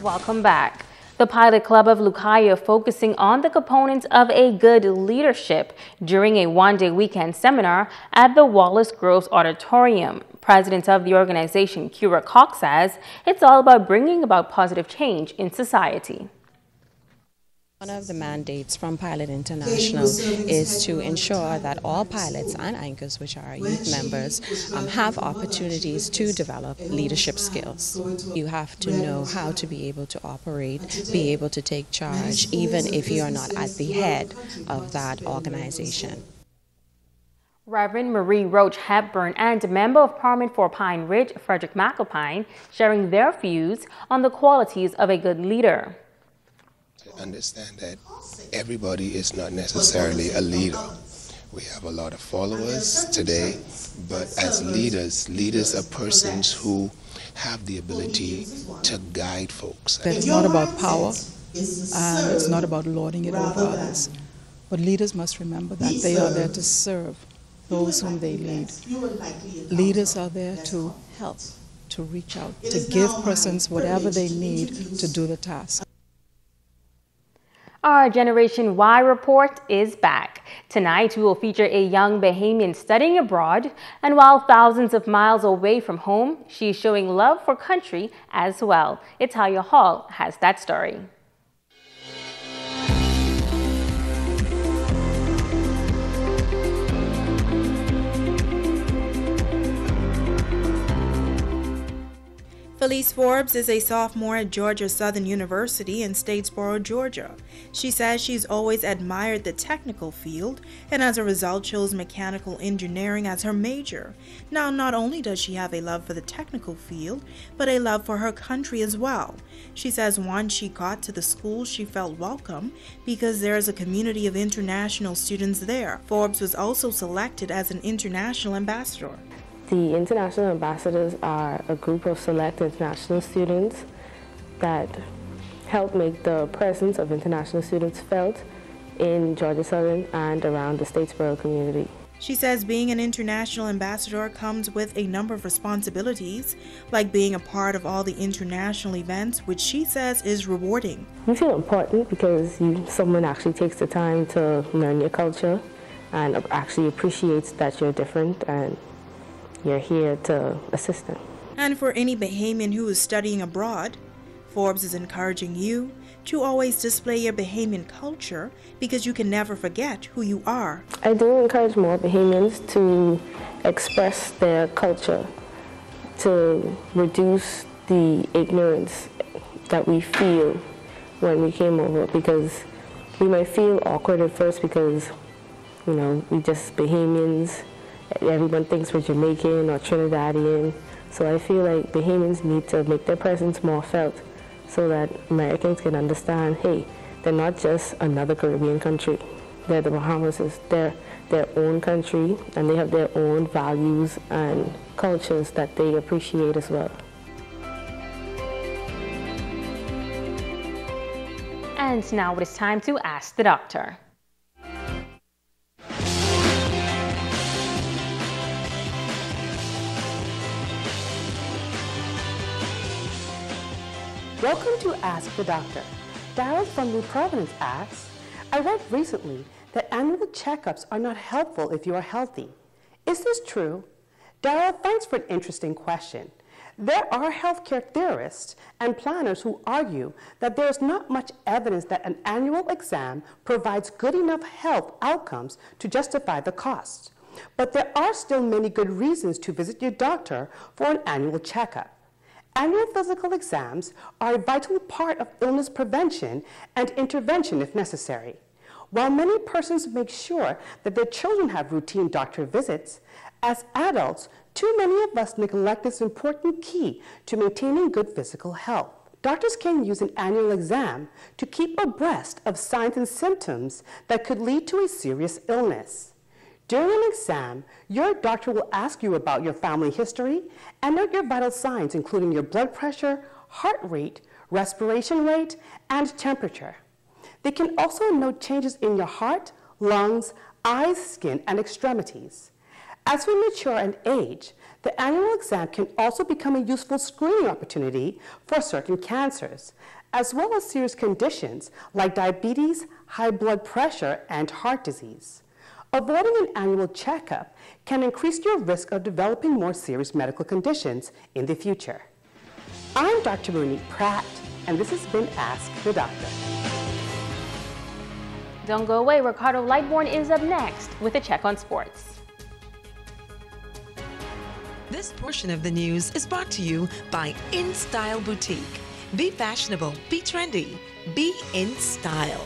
Welcome back. The Pilot Club of Lucaya focusing on the components of a good leadership during a one-day weekend seminar at the Wallace Groves Auditorium. President of the organization, Kira Cox, says it's all about bringing about positive change in society. One of the mandates from Pilot International is to ensure that all pilots and anchors, which are our youth members, have opportunities to develop leadership skills. You have to know how to be able to operate, be able to take charge, even if you are not at the head of that organization. Reverend Marie Roach Hepburn and Member of Parliament for Pine Ridge, Frederick McAlpine, sharing their views on the qualities of a good leader. Understand that everybody is not necessarily a leader. We have a lot of followers today, but as leaders are persons who have the ability to guide folks. That it's not about power, and it's not about lording it over others. But leaders must remember that they are there to serve those whom they lead. Leaders are there to help, to reach out, to give persons whatever they need to do the task. Our Generation Y report is back. Tonight, we will feature a young Bahamian studying abroad, and while thousands of miles away from home, she is showing love for country as well. Italia Hall has that story. For Felice Forbes is a sophomore at Georgia Southern University in Statesboro, Georgia. She says she's always admired the technical field and as a result chose mechanical engineering as her major. Now, not only does she have a love for the technical field, but a love for her country as well. She says once she got to the school, she felt welcome because there is a community of international students there. Forbes was also selected as an international ambassador. The international ambassadors are a group of select international students that help make the presence of international students felt in Georgia Southern and around the Statesboro community. She says being an international ambassador comes with a number of responsibilities, like being a part of all the international events, which she says is rewarding. You feel important because someone actually takes the time to learn your culture and actually appreciates that you're different and you're here to assist them. And for any Bahamian who is studying abroad, Forbes is encouraging you to always display your Bahamian culture because you can never forget who you are. I do encourage more Bahamians to express their culture, to reduce the ignorance that we feel when we came over, because we might feel awkward at first because, we just Bahamians. Everyone thinks we're Jamaican or Trinidadian. So I feel like Bahamians need to make their presence more felt so that Americans can understand, hey, they're not just another Caribbean country. They're the Bahamas, they're their own country, and they have their own values and cultures that they appreciate as well. And now it is time to Ask the Doctor. Welcome to Ask the Doctor. Darryl from New Providence asks, I read recently that annual checkups are not helpful if you are healthy. Is this true? Darryl, thanks for an interesting question. There are healthcare theorists and planners who argue that there is not much evidence that an annual exam provides good enough health outcomes to justify the cost. But there are still many good reasons to visit your doctor for an annual checkup. Annual physical exams are a vital part of illness prevention and intervention if necessary. While many persons make sure that their children have routine doctor visits, as adults, too many of us neglect this important key to maintaining good physical health. Doctors can use an annual exam to keep abreast of signs and symptoms that could lead to a serious illness. During an exam, your doctor will ask you about your family history and note your vital signs, including your blood pressure, heart rate, respiration rate, and temperature. They can also note changes in your heart, lungs, eyes, skin, and extremities. As we mature and age, the annual exam can also become a useful screening opportunity for certain cancers, as well as serious conditions like diabetes, high blood pressure, and heart disease. Avoiding an annual checkup can increase your risk of developing more serious medical conditions in the future. I'm Dr. Monique Pratt, and this has been Ask the Doctor. Don't go away, Ricardo Lightborn is up next with a check on sports. This portion of the news is brought to you by In Style Boutique. Be fashionable, be trendy, be in style.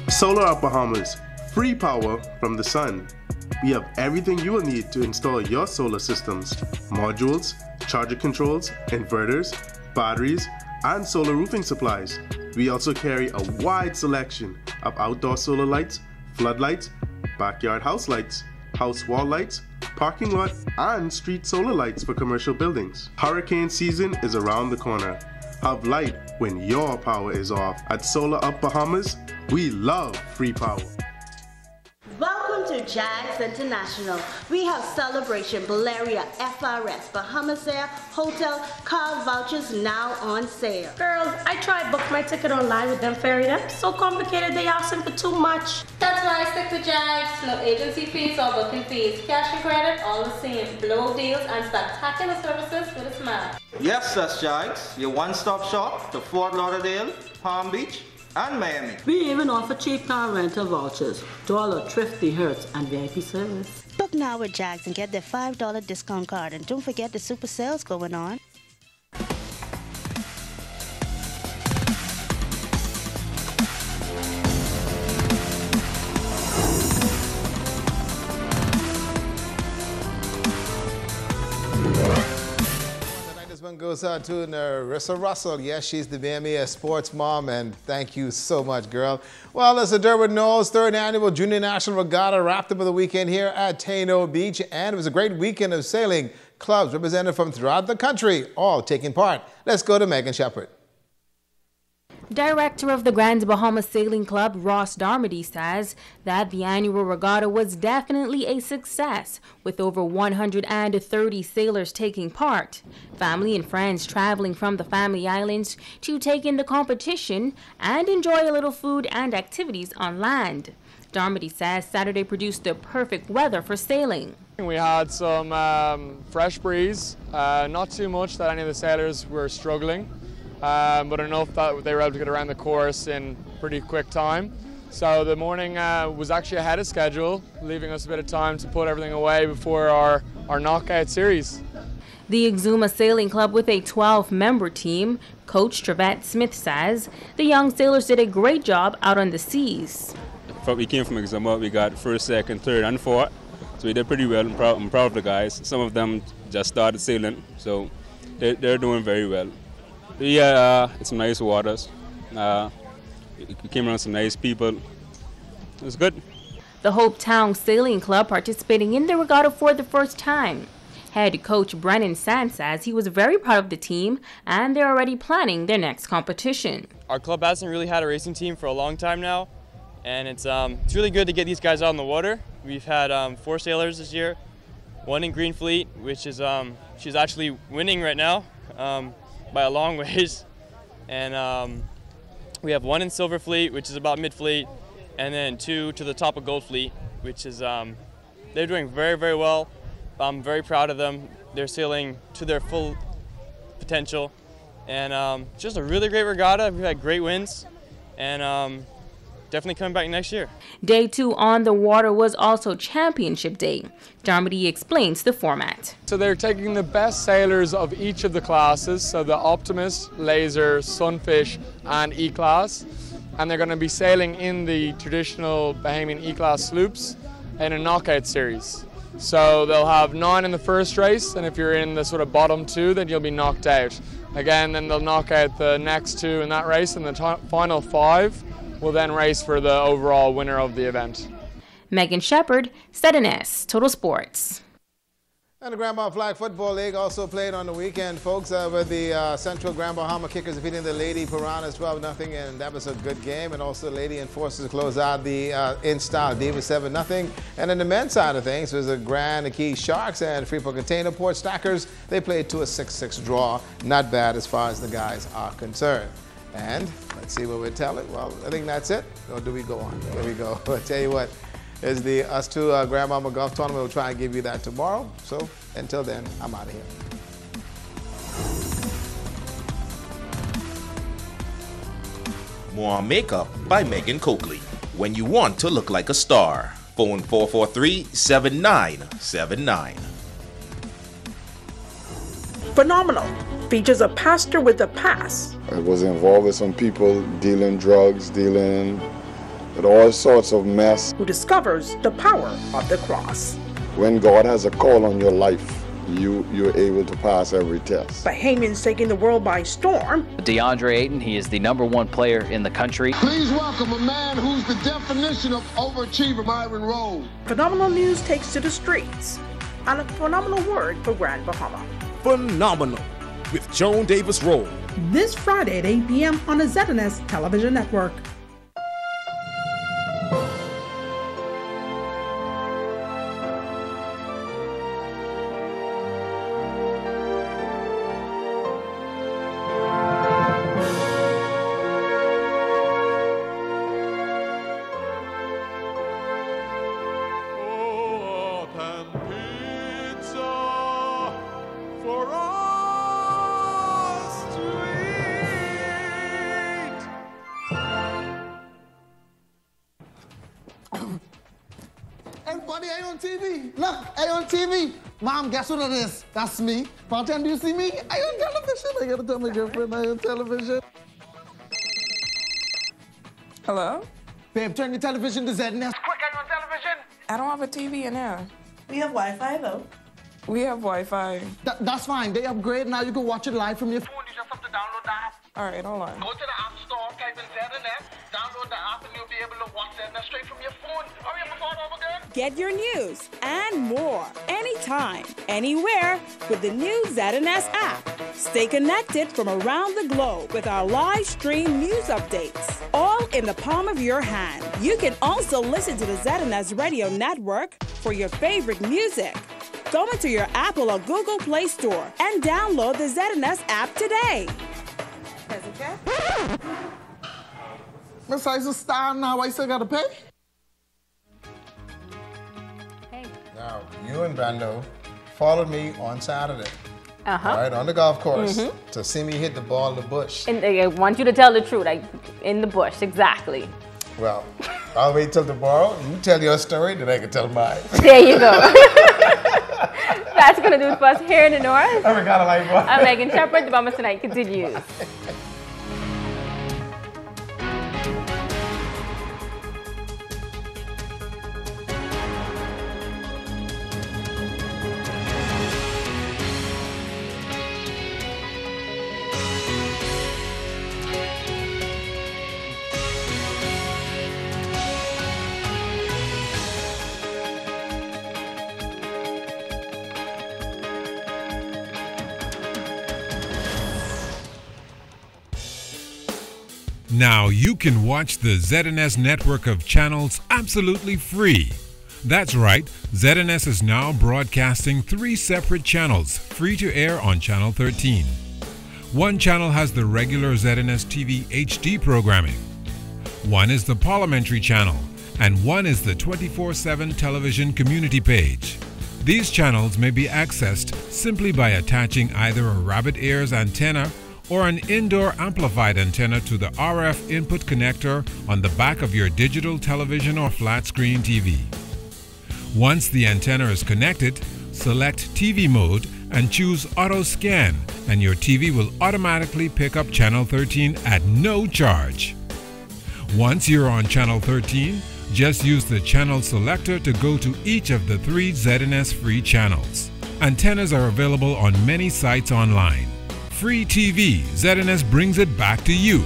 Solar Up Bahamas. Free power from the sun. We have everything you will need to install your solar systems: modules, charger controls, inverters, batteries, and solar roofing supplies. We also carry a wide selection of outdoor solar lights, floodlights, backyard house lights, house wall lights, parking lot, and street solar lights for commercial buildings. Hurricane season is around the corner. Have light when your power is off. At Solar Up Bahamas, we love free power. Welcome to Jags International. We have Celebration, Valeria, FRS, Bahamas Air, Hotel, car vouchers now on sale. Girls, I tried book my ticket online with them ferry them. So complicated, they asking for too much. That's why I stick to Jags. No agency fees or booking fees. Cash and credit, all the same. Blow deals and spectacular services with a smile. Yes, that's Jags, your one-stop shop to Fort Lauderdale, Palm Beach, and Miami. We even offer cheap car rental vouchers to all our thrifty Hertz and VIP service. Book now with Jags and get their $5 discount card. And don't forget the super sales going on. This one goes out to Narissa Russell. Yes, she's the BME Sports Mom, and thank you so much, girl. Well, it's the Derwent Knowles 3rd Annual Junior National Regatta wrapped up of the weekend here at Taino Beach, and it was a great weekend of sailing. Clubs represented from throughout the country, all taking part. Let's go to Megan Shepard. Director of the Grand Bahama Sailing Club, Ross Darmody, says that the annual regatta was definitely a success, with over 130 sailors taking part. Family and friends traveling from the Family Islands to take in the competition and enjoy a little food and activities on land. Darmody says Saturday produced the perfect weather for sailing. We had some fresh breeze, not too much that any of the sailors were struggling. But enough that they were able to get around the course in pretty quick time. So the morning was actually ahead of schedule, leaving us a bit of time to put everything away before our knockout series. The Exuma Sailing Club, with a 12-member team, Coach Trevette Smith says the young sailors did a great job out on the seas. We came from Exuma, we got 1st, 2nd, 3rd, and 4th, so we did pretty well. I'm proud of the guys. Some of them just started sailing, so they're doing very well. Yeah, it's some nice waters. We came around some nice people. It was good. The Hope Town Sailing Club participating in the regatta for the first time. Head coach Brennan Sand says he was very proud of the team and they're already planning their next competition. Our club hasn't really had a racing team for a long time now, and it's really good to get these guys out on the water. We've had 4 sailors this year, 1 in Green Fleet, which is she's actually winning right now. By a long ways, and we have 1 in Silver Fleet, which is about mid-fleet, and then 2 to the top of Gold Fleet, which is they're doing very, very well. I'm very proud of them. They're sailing to their full potential, and just a really great regatta. We've had great wins, and definitely coming back next year. Day 2 on the water was also Championship Day. Darmody explains the format. So they're taking the best sailors of each of the classes, so the Optimist, Laser, Sunfish, and E-Class, and they're going to be sailing in the traditional Bahamian E-Class sloops in a knockout series. So they'll have 9 in the first race, and if you're in the sort of bottom 2, then you'll be knocked out. Again, then they'll knock out the next 2 in that race, and the final 5 will then race for the overall winner of the event. Megan Shepard, ZNS Total Sports. And the Grand Bahama Flag Football League also played on the weekend, folks, with the Central Grand Bahama Kickers defeating the Lady Piranhas 12-0, and that was a good game. And also the Lady Enforcers closed out the in-style Divas 7-0. And in the men's side of things was the Grand Key Sharks and Freeport Container Port Stackers. They played to a 6-6 draw. Not bad as far as the guys are concerned. And let's see what we're telling. Well, I think that's it. Or do we go on? There we go. I'll tell you what, is the Us 2 Grand Bahama Golf Tournament. We'll try and give you that tomorrow. So until then, I'm out of here. More on Makeup by Megan Coakley. When you want to look like a star. Phone 443-7979. Phenomenal features a pastor with a past. I was involved with some people dealing drugs, dealing with all sorts of mess. Who discovers the power of the cross. When God has a call on your life, you're able to pass every test. Bahamians taking the world by storm. DeAndre Ayton, he is the #1 player in the country. Please welcome a man who's the definition of overachiever, Myron Rowe. Phenomenal news takes to the streets. And a phenomenal word for Grand Bahama. Phenomenal with Joan Davis Rowe. This Friday at 8 p.m. on the ZNS Television Network. buddy, I on TV. Look, I on TV. Mom, guess what it is? That's me. Bartender, do you see me? I on television. I gotta tell my girlfriend I on television. Hello? Babe, turn your television to ZNS. Quick, I'm on television. I don't have a TV in here. We have Wi-Fi though. We have Wi-Fi. That's fine. They upgrade. Now you can watch it live from your phone. You just have to download the app. All right, hold on. Go to the App Store, type in ZNS, download the app, and you'll be able to watch ZNS straight from your phone. Hurry up before it's over again. Get your news and more anytime, anywhere with the new ZNS app. Stay connected from around the globe with our live stream news updates, all in the palm of your hand. You can also listen to the ZNS radio network for your favorite music. Go into your Apple or Google Play Store and download the ZNS app today. Miss, I just stand now. I still gotta pay. Hey. Now, you and Brando followed me on Saturday. All right, on the golf course to see me hit the ball in the bush. And I want you to tell the truth, like in the bush, exactly. Well, I'll wait till tomorrow. You tell your story, then I can tell mine. There you go. That's going to do it for us here in the North. I'm Megan Shepherd. The Bahamas Tonight continues. Now you can watch the ZNS network of channels absolutely free. That's right, ZNS is now broadcasting 3 separate channels free to air on Channel 13. One channel has the regular ZNS TV HD programming. One is the Parliamentary channel, and one is the 24/7 television community page. These channels may be accessed simply by attaching either a rabbit ears antenna or an indoor amplified antenna to the RF input connector on the back of your digital television or flat screen TV. Once the antenna is connected, select TV mode and choose Auto Scan, and your TV will automatically pick up Channel 13 at no charge. Once you're on Channel 13, just use the channel selector to go to each of the 3 ZNS free channels. Antennas are available on many sites online. Free TV, ZNS brings it back to you.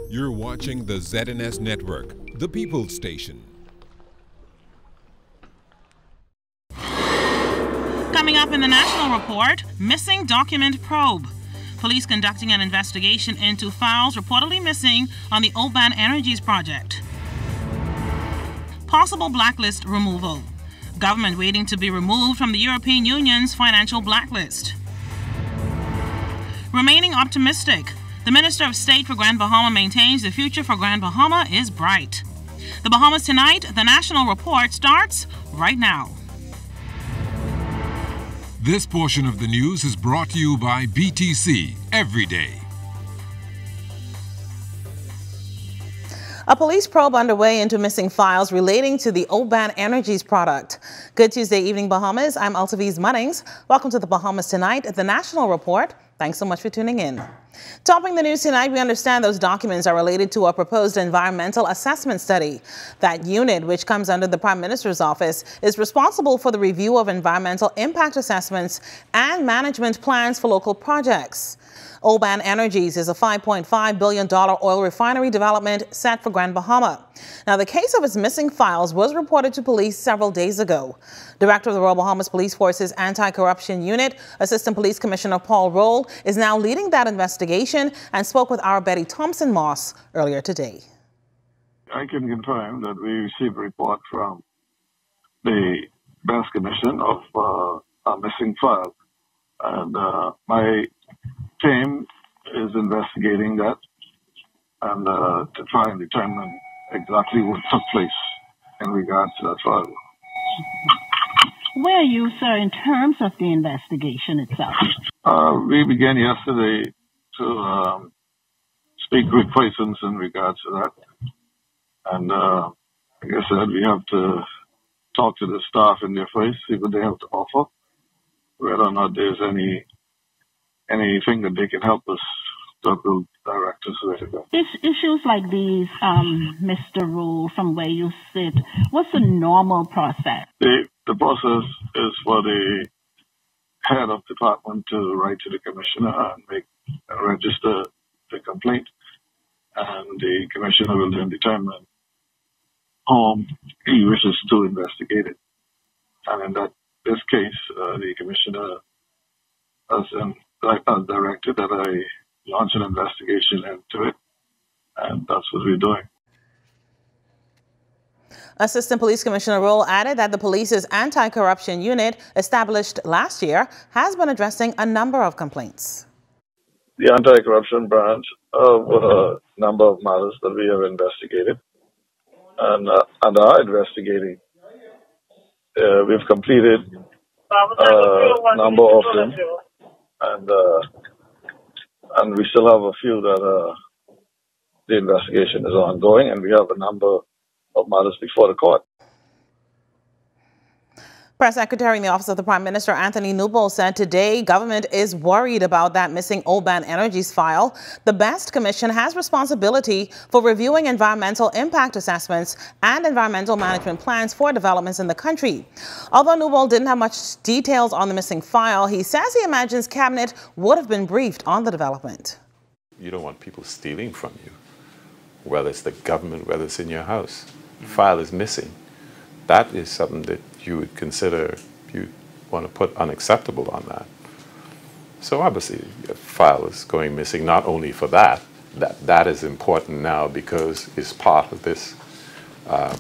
You're watching the ZNS Network, the People's Station. Coming up in the National Report, missing document probe. Police conducting an investigation into files reportedly missing on the Oban Energies project. Possible blacklist removal. Government waiting to be removed from the European Union's financial blacklist. Remaining optimistic. The Minister of State for Grand Bahama maintains the future for Grand Bahama is bright. The Bahamas Tonight, the National Report starts right now. This portion of the news is brought to you by BTC Every Day. A police probe underway into missing files relating to the Oban Energies product. Good Tuesday evening, Bahamas. I'm Altaviz Munnings. Welcome to the Bahamas Tonight, the National Report. Thanks so much for tuning in. Topping the news tonight, we understand those documents are related to a proposed environmental assessment study. That unit, which comes under the Prime Minister's office, is responsible for the review of environmental impact assessments and management plans for local projects. Oban Energies is a $5.5 billion oil refinery development set for Grand Bahama. Now, the case of its missing files was reported to police several days ago. Director of the Royal Bahamas Police Force's Anti-Corruption Unit, Assistant Police Commissioner Paul Roll, is now leading that investigation and spoke with our Betty Thompson-Moss earlier today. I can confirm that we received a report from the Bass Commission of a missing file, and my team is investigating that and to try and determine exactly what took place in regards to that file. Where are you, sir, in terms of the investigation itself? We began yesterday to speak with persons in regards to that. And like I said, we have to talk to the staff in their face, see what they have to offer, whether or not there's anything that they can help us that will direct us where to go. Issues like these, Mr. Rule, from where you sit, what's the normal process? The process is for the head of department to write to the commissioner and register the complaint, and the commissioner will then determine whom he wishes to investigate it. And in this case, the commissioner has directed that I launch an investigation into it, and that's what we're doing. Assistant Police Commissioner Roll added that the police's anti-corruption unit, established last year, has been addressing a number of complaints. The anti-corruption branch of a number of matters that we have investigated and are investigating. We've completed a number of them, and we still have a few that the investigation is ongoing, and we have a number of matters before the court. Press Secretary in the Office of the Prime Minister, Anthony Newbold, said today government is worried about that missing Oban Energies file. The BEST Commission has responsibility for reviewing environmental impact assessments and environmental management plans for developments in the country. Although Newbold didn't have much details on the missing file, he says he imagines Cabinet would have been briefed on the development. You don't want people stealing from you, whether it's the government, whether it's in your house. The file is missing. That is something that you would consider, you want to put unacceptable on that. So obviously a file is going missing, not only for that is important now because it's part of this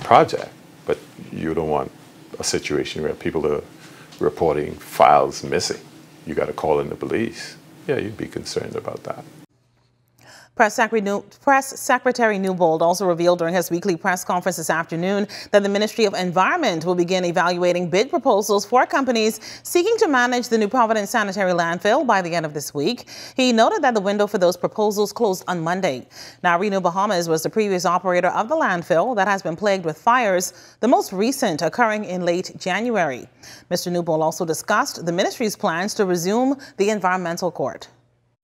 project, but you don't want a situation where people are reporting files missing. You got to call in the police. Yeah, you'd be concerned about that. Press Secretary Newbold also revealed during his weekly press conference this afternoon that the Ministry of Environment will begin evaluating bid proposals for companies seeking to manage the New Providence sanitary landfill by the end of this week. He noted that the window for those proposals closed on Monday. Now, Renew Bahamas was the previous operator of the landfill that has been plagued with fires, the most recent occurring in late January. Mr. Newbold also discussed the ministry's plans to resume the environmental court.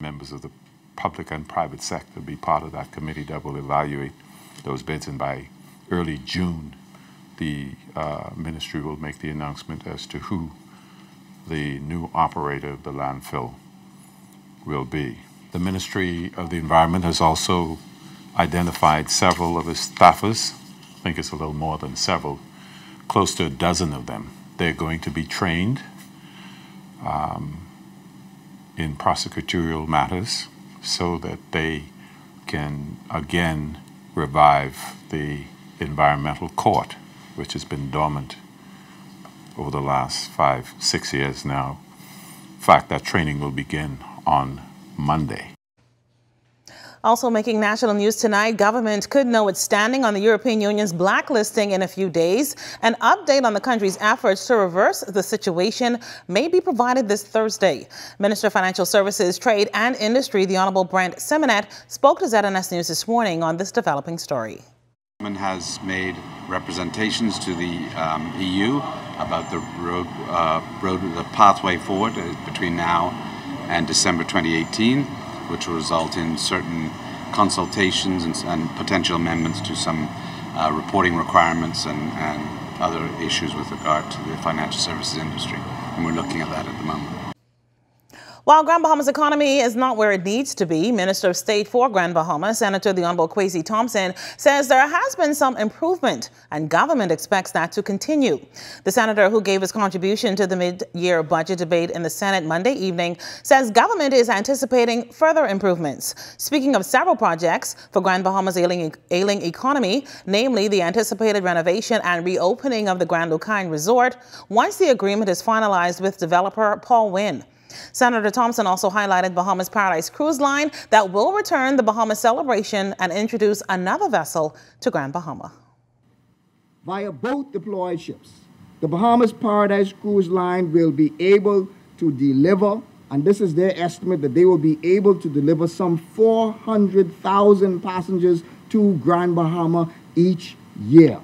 Members of the public and private sector be part of that committee that will evaluate those bids, and by early June the ministry will make the announcement as to who the new operator of the landfill will be. The Ministry of the Environment has also identified several of its staffers. I think it's a little more than several, close to a dozen of them. They're going to be trained in prosecutorial matters, so that they can again revive the environmental court, which has been dormant over the last 5-6 years now. In fact, that training will begin on Monday. Also making national news tonight, government could know its standing on the European Union's blacklisting in a few days. An update on the country's efforts to reverse the situation may be provided this Thursday. Minister of Financial Services, Trade and Industry, the Honorable Brent Simonet, spoke to ZNS News this morning on this developing story. Government has made representations to the EU about the the pathway forward between now and December 2018. Which will result in certain consultations and potential amendments to some reporting requirements and other issues with regard to the financial services industry. And we're looking at that at the moment. While Grand Bahama's economy is not where it needs to be, Minister of State for Grand Bahama, Senator the Honorable Kwesi Thompson, says there has been some improvement and government expects that to continue. The senator, who gave his contribution to the mid-year budget debate in the Senate Monday evening, says government is anticipating further improvements. Speaking of several projects for Grand Bahama's ailing economy, namely the anticipated renovation and reopening of the Grand Lucine Resort, once the agreement is finalized with developer Paul Wynn. Senator Thompson also highlighted Bahamas Paradise Cruise Line that will return the Bahamas celebration and introduce another vessel to Grand Bahama. Via boat deployed ships, The Bahamas Paradise Cruise Line will be able to deliver, and this is their estimate, that they will be able to deliver some 400,000 passengers to Grand Bahama each year.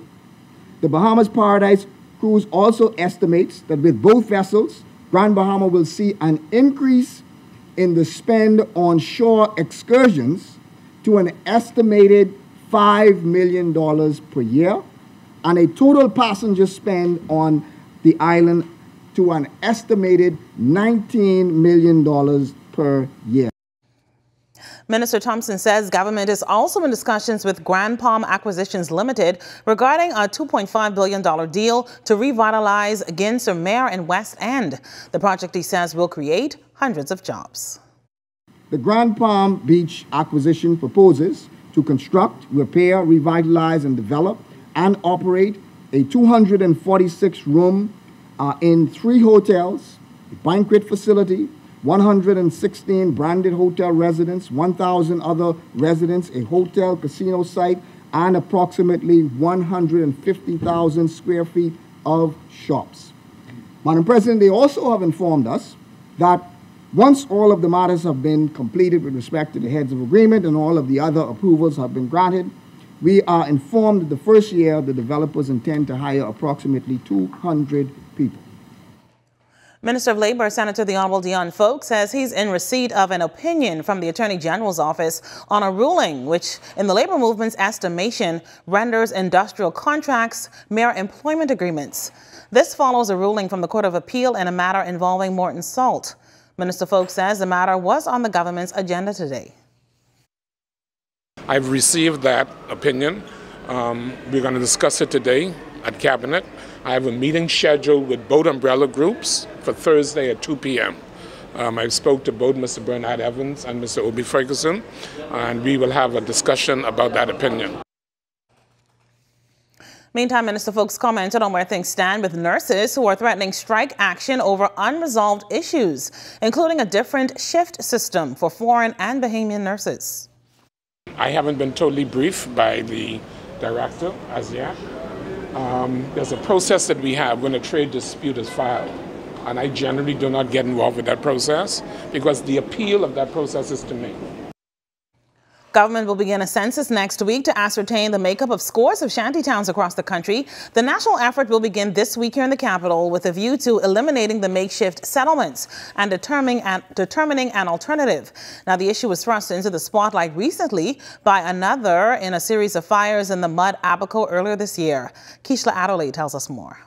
The Bahamas Paradise Cruise also estimates that with both vessels, Grand Bahama will see an increase in the spend on shore excursions to an estimated $5 million per year, and a total passenger spend on the island to an estimated $19 million per year. Minister Thompson says government is also in discussions with Grand Palm Acquisitions Limited regarding a $2.5 billion deal to revitalize Ginser Mare and West End. The project, he says, will create hundreds of jobs. The Grand Palm Beach acquisition proposes to construct, repair, revitalize, and develop and operate a 246-room in 3 hotels, a banquet facility, 116 branded hotel residents, 1,000 other residents, a hotel casino site, and approximately 150,000 square feet of shops. Madam President, they also have informed us that once all of the matters have been completed with respect to the heads of agreement and all of the other approvals have been granted, we are informed that the first year the developers intend to hire approximately 200 people. Minister of Labor, Senator the Honorable Dion Folk, says he's in receipt of an opinion from the Attorney General's office on a ruling which, in the labor movement's estimation, renders industrial contracts mere employment agreements. This follows a ruling from the Court of Appeal in a matter involving Morton Salt. Minister Folk says the matter was on the government's agenda today. I've received that opinion. We're going to discuss it today at Cabinet. I have a meeting scheduled with both umbrella groups for Thursday at 2 p.m. I spoke to both Mr. Bernard Evans and Mr. Obi Ferguson, and we will have a discussion about that opinion. Meantime, Minister Folks commented on where things stand with nurses who are threatening strike action over unresolved issues, including a different shift system for foreign and Bahamian nurses. I haven't been totally briefed by the director as yet. There's a process that we have when a trade dispute is filed, and I generally do not get involved with that process because the appeal of that process is to me. Government will begin a census next week to ascertain the makeup of scores of shantytowns across the country. The national effort will begin this week here in the capital with a view to eliminating the makeshift settlements and determining an alternative. Now, the issue was thrust into the spotlight recently by another in a series of fires in the Mud Abaco earlier this year. Keishla Adderley tells us more.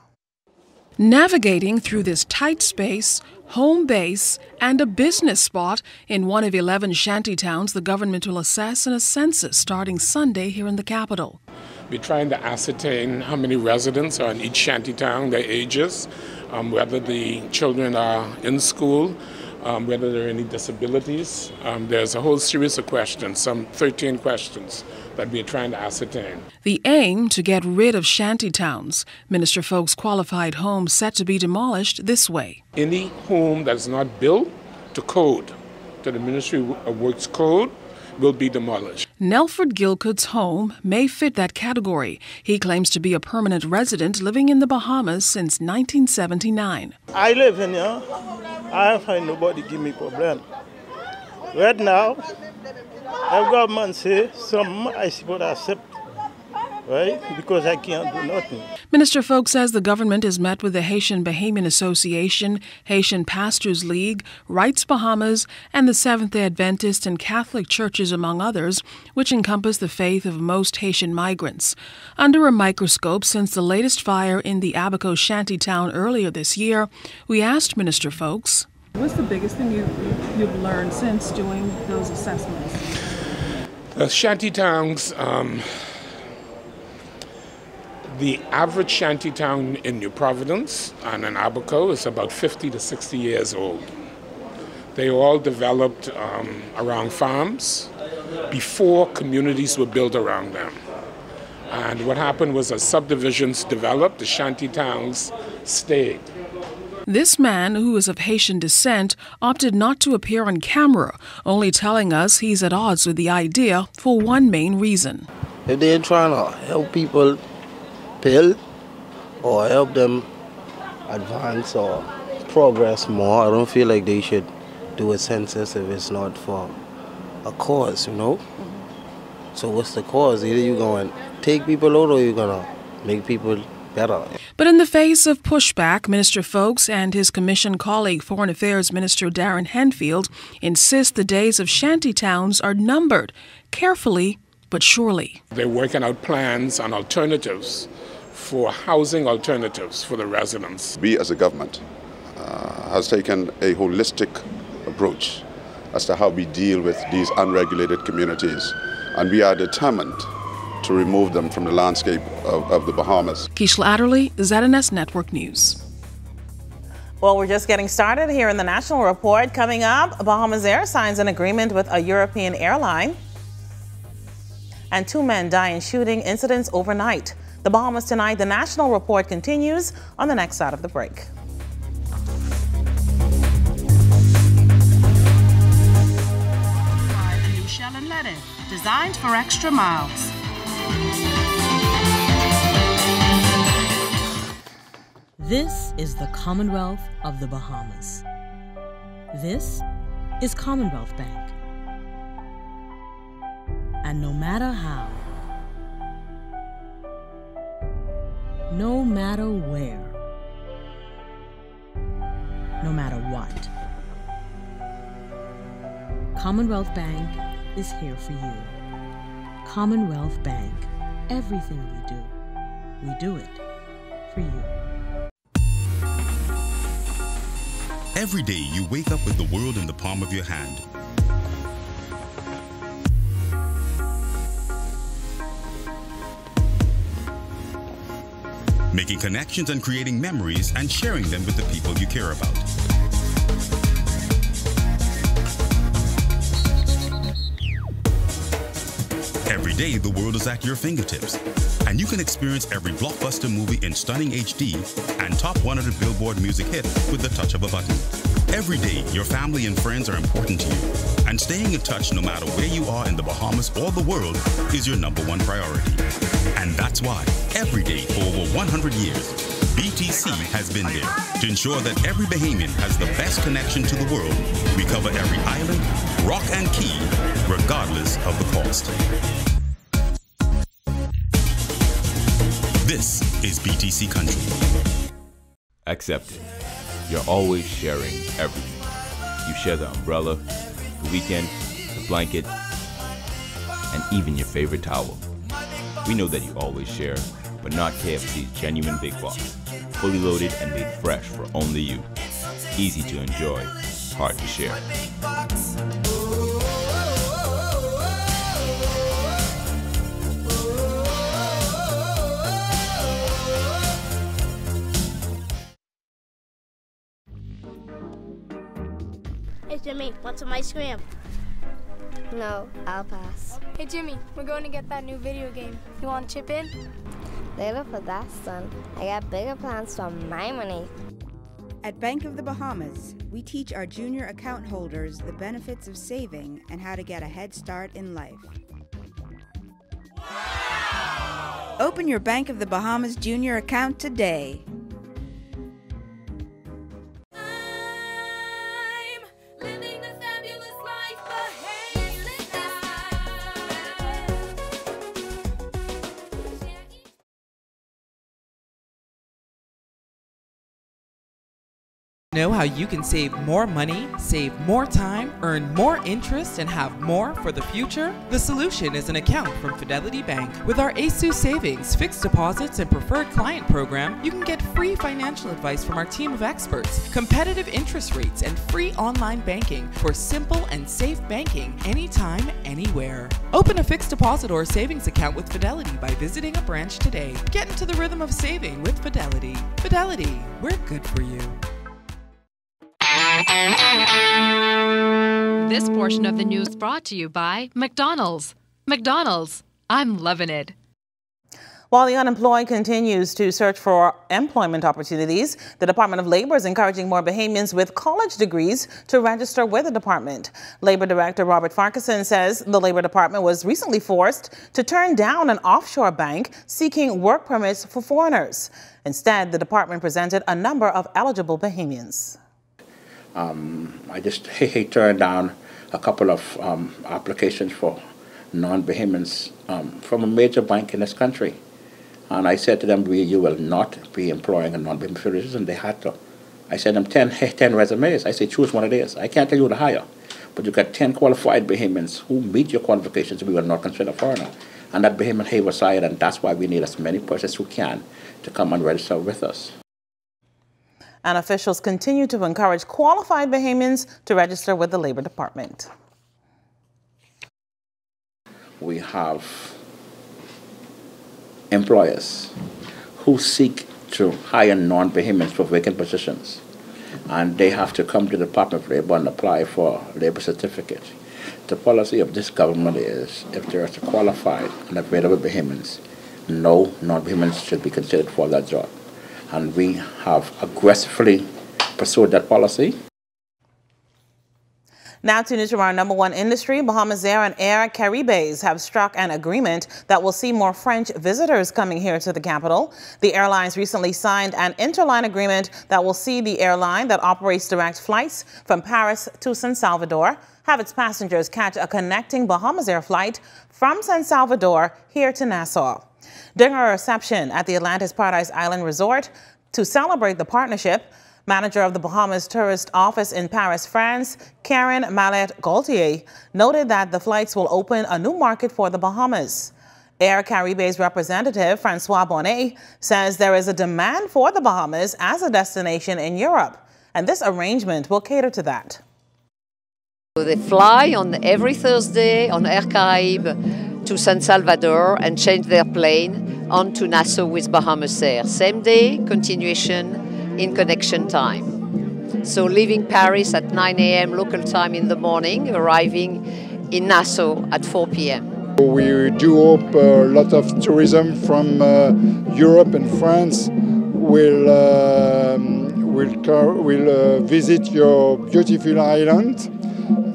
Navigating through this tight space, home base, and a business spot in one of 11 shantytowns the government will assess in a census starting Sunday here in the capital. We're trying to ascertain how many residents are in each shantytown, their ages, whether the children are in school, whether there are any disabilities. There's a whole series of questions, some 13 questions that we're trying to ascertain. The aim to get rid of shantytowns. Minister Folks qualified homes set to be demolished this way. Any home that's not built to code, to the Ministry of Works code, will be demolished. Nelford Gilcoot's home may fit that category. He claims to be a permanent resident living in the Bahamas since 1979. I live in here. I find nobody give me problem. Right now, the government say some I suppose accept, right? Because I can't do nothing. Minister Folk says the government has met with the Haitian Bahamian Association, Haitian Pastors League, Rights Bahamas, and the Seventh-day Adventist and Catholic churches, among others, which encompass the faith of most Haitian migrants. Under a microscope since the latest fire in the Abaco shantytown earlier this year, we asked Minister Folks, what's the biggest thing you've learned since doing those assessments? Shantytowns, the average shantytown in New Providence and in Abaco is about 50 to 60 years old. They all developed around farms before communities were built around them. And what happened was as subdivisions developed, the shantytowns stayed. This man, who is of Haitian descent, opted not to appear on camera, only telling us he's at odds with the idea for one main reason. If they're trying to help people build or help them advance or progress more. I don't feel like they should do a census if it's not for a cause, you know? So what's the cause? Either you're going to take people out or you're going to make people better. But in the face of pushback, Minister Folks and his commission colleague, Foreign Affairs Minister Darren Henfield, insist the days of shanty towns are numbered, carefully but surely. They're working out plans and alternatives for housing alternatives for the residents. We as a government has taken a holistic approach as to how we deal with these unregulated communities, and we are determined to remove them from the landscape of the Bahamas. Keishla Adderley, ZNS Network News. Well, we're just getting started here in the National Report. Coming up, Bahamas Air signs an agreement with a European airline. And 2 men die in shooting incidents overnight. The Bahamas Tonight, the National Report continues on the next side of the break. The new Shell and Let It, designed for extra miles. This is the Commonwealth of the Bahamas. This is Commonwealth Bank. And no matter how, no matter where, no matter what, Commonwealth Bank is here for you. Commonwealth Bank, everything we do it for you. Every day you wake up with the world in the palm of your hand. Making connections and creating memories and sharing them with the people you care about. Every day, the world is at your fingertips, and you can experience every blockbuster movie in stunning HD and top 100 Billboard music hit with the touch of a button. Every day, your family and friends are important to you, and staying in touch no matter where you are in the Bahamas or the world is your #1 priority. And that's why, every day for over 100 years, BTC has been there to ensure that every Bahamian has the best connection to the world. We cover every island, rock and key, regardless of the cost. This is BTC Country. Accept it. You're always sharing everything. You share the umbrella, the weekend, the blanket, and even your favorite towel. We know that you always share, but not KFC's genuine big box. Fully loaded and made fresh for only you. Easy to enjoy, hard to share. Hey Jimmy, want some ice cream? No, I'll pass. Hey Jimmy, we're going to get that new video game. You want to chip in? Later for that, son. I got bigger plans for my money. At Bank of the Bahamas, we teach our junior account holders the benefits of saving and how to get a head start in life. Wow! Open your Bank of the Bahamas junior account today. Know how you can save more money, save more time, earn more interest, and have more for the future? The solution is an account from Fidelity Bank. With our ASU Savings, Fixed Deposits, and Preferred Client program, you can get free financial advice from our team of experts, competitive interest rates, and free online banking for simple and safe banking anytime, anywhere. Open a fixed deposit or savings account with Fidelity by visiting a branch today. Get into the rhythm of saving with Fidelity. Fidelity, we're good for you. This portion of the news brought to you by McDonald's. McDonald's, I'm loving it. While the unemployed continues to search for employment opportunities, the Department of Labor is encouraging more Bahamians with college degrees to register with the department. Labor Director Robert Farquharson says the Labor Department was recently forced to turn down an offshore bank seeking work permits for foreigners. Instead, the department presented a number of eligible Bahamians. I just turned down a couple of applications for non-Bahamians from a major bank in this country. And I said to them, you will not be employing a non-Bahamian citizen. They had to. I sent them 10 resumes. I said, choose one of these. I can't tell you who to hire, but you got 10 qualified Bahamians who meet your qualifications. We will not consider foreigner. And that Bahamian hay was hired, and that's why we need as many persons who can to come and register with us. And officials continue to encourage qualified Bahamians to register with the Labor Department. We have employers who seek to hire non-Bahamians for vacant positions, and they have to come to the Department of Labor and apply for labor certificate. The policy of this government is if there are qualified and available Bahamians, no non-Bahamians should be considered for that job. And we have aggressively pursued that policy. Now to news from our #1 industry. Bahamas Air and Air Caribbean have struck an agreement that will see more French visitors coming here to the capital. The airlines recently signed an interline agreement that will see the airline that operates direct flights from Paris to San Salvador have its passengers catch a connecting Bahamas Air flight from San Salvador here to Nassau. During a reception at the Atlantis Paradise Island Resort to celebrate the partnership, manager of the Bahamas Tourist Office in Paris, France, Karen Mallet-Gaultier, noted that the flights will open a new market for the Bahamas. Air Caribbean's representative, Francois Bonnet, says there is a demand for the Bahamas as a destination in Europe, and this arrangement will cater to that. They fly on every Thursday on Air Caribbean to San Salvador and change their plane on to Nassau with Bahamas Air. Same day, continuation in connection time. So leaving Paris at 9 a.m. local time in the morning, arriving in Nassau at 4 p.m. We do hope a lot of tourism from Europe and France will visit your beautiful island,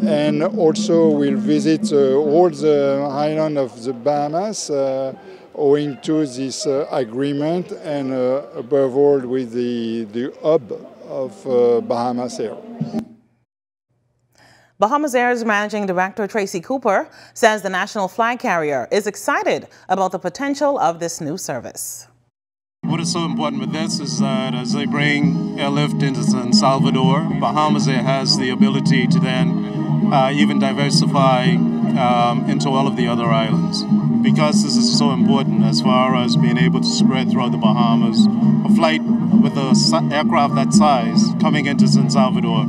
and also will visit all the island of the Bahamas owing to this agreement, and above all with the hub of Bahamas Air. Bahamas Air's Managing Director Tracy Cooper says the national flag carrier is excited about the potential of this new service. What is so important with this is that as they bring airlift into San Salvador, Bahamas Air has the ability to then even diversify into all of the other islands. Because this is so important as far as being able to spread throughout the Bahamas, a flight with an aircraft that size coming into San Salvador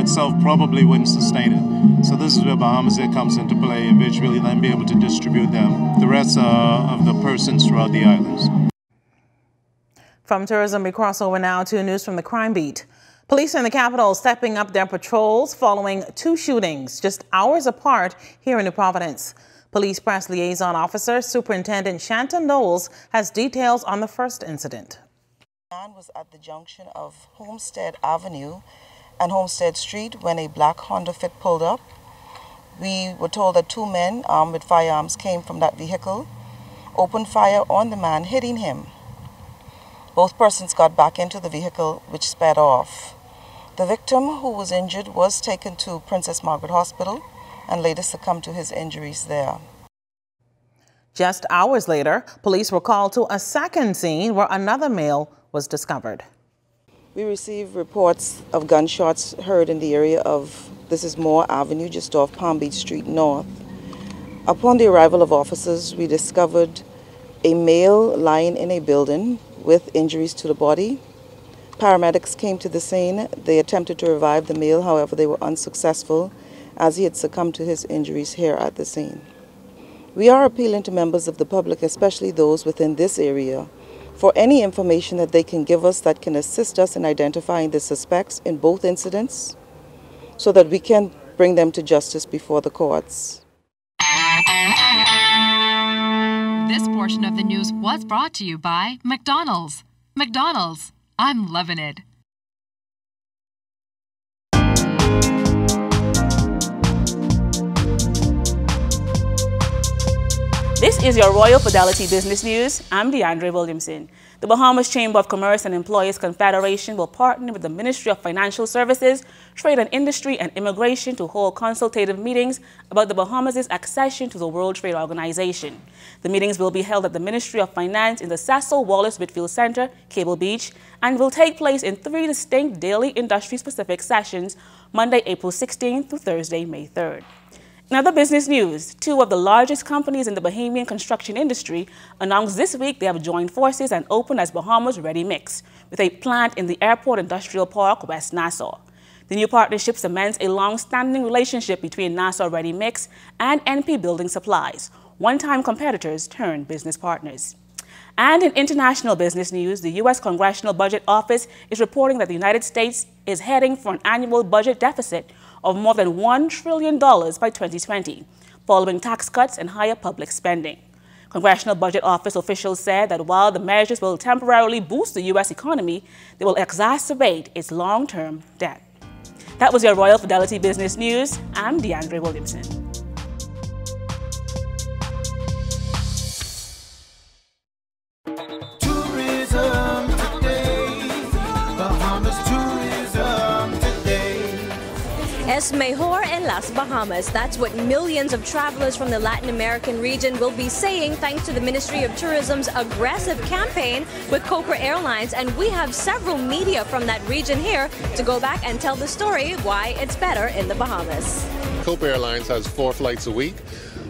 itself probably wouldn't sustain it. So this is where Bahamas Air comes into play, and eventually then be able to distribute the rest of the persons throughout the islands. From tourism, we cross over now to news from the crime beat. Police in the capital stepping up their patrols following 2 shootings just hours apart here in New Providence. Police Press Liaison Officer Superintendent Shanton Knowles has details on the first incident. The man was at the junction of Homestead Avenue and Homestead Street when a black Honda Fit pulled up. We were told that 2 men armed with firearms came from that vehicle, opened fire on the man, hitting him. Both persons got back into the vehicle, which sped off. The victim, who was injured, was taken to Princess Margaret Hospital and later succumbed to his injuries there. Just hours later, police were called to a second scene where another male was discovered. We received reports of gunshots heard in the area of, this is Moore Avenue, just off Palm Beach Street North. Upon the arrival of officers, we discovered a male lying in a building with injuries to the body. Paramedics came to the scene. They attempted to revive the male, however they were unsuccessful as he had succumbed to his injuries here at the scene. We are appealing to members of the public, especially those within this area, for any information that they can give us that can assist us in identifying the suspects in both incidents so that we can bring them to justice before the courts. This portion of the news was brought to you by McDonald's. McDonald's, I'm loving it. This is your Royal Fidelity Business News. I'm DeAndre Williamson. The Bahamas Chamber of Commerce and Employees Confederation will partner with the Ministry of Financial Services, Trade and Industry, and Immigration to hold consultative meetings about the Bahamas' accession to the World Trade Organization. The meetings will be held at the Ministry of Finance in the Cecil Wallace Whitfield Center, Cable Beach, and will take place in 3 distinct daily industry-specific sessions, Monday, April 16th through Thursday, May 3rd. In other business news, 2 of the largest companies in the Bahamian construction industry announced this week they have joined forces and opened as Bahamas Ready Mix, with a plant in the Airport Industrial Park, West Nassau. The new partnership cements a long-standing relationship between Nassau Ready Mix and NP Building Supplies, one-time competitors turned business partners. And in international business news, the U.S. Congressional Budget Office is reporting that the United States is heading for an annual budget deficit of more than $1 trillion by 2020, following tax cuts and higher public spending. Congressional Budget Office officials said that while the measures will temporarily boost the U.S. economy, they will exacerbate its long-term debt. That was your Royal Fidelity Business News. I'm DeAndre Williamson. Es mejor en las Bahamas. That's what millions of travelers from the Latin American region will be saying thanks to the Ministry of Tourism's aggressive campaign with Copa Airlines. And we have several media from that region here to go back and tell the story why it's better in the Bahamas. Copa Airlines has 4 flights a week.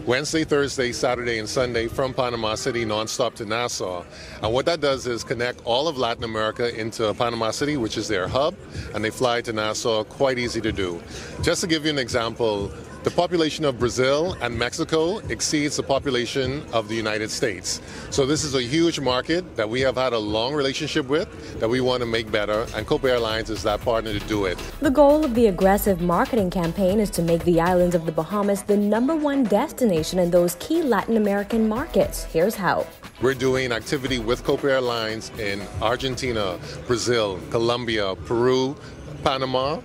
Wednesday, Thursday, Saturday, and Sunday from Panama City nonstop to Nassau. And what that does is connect all of Latin America into Panama City, which is their hub, and they fly to Nassau, quite easy to do. Just to give you an example, the population of Brazil and Mexico exceeds the population of the United States. So this is a huge market that we have had a long relationship with, that we want to make better, and Copa Airlines is that partner to do it. The goal of the aggressive marketing campaign is to make the islands of the Bahamas the #1 destination in those key Latin American markets. Here's how. We're doing activity with Copa Airlines in Argentina, Brazil, Colombia, Peru, Panama,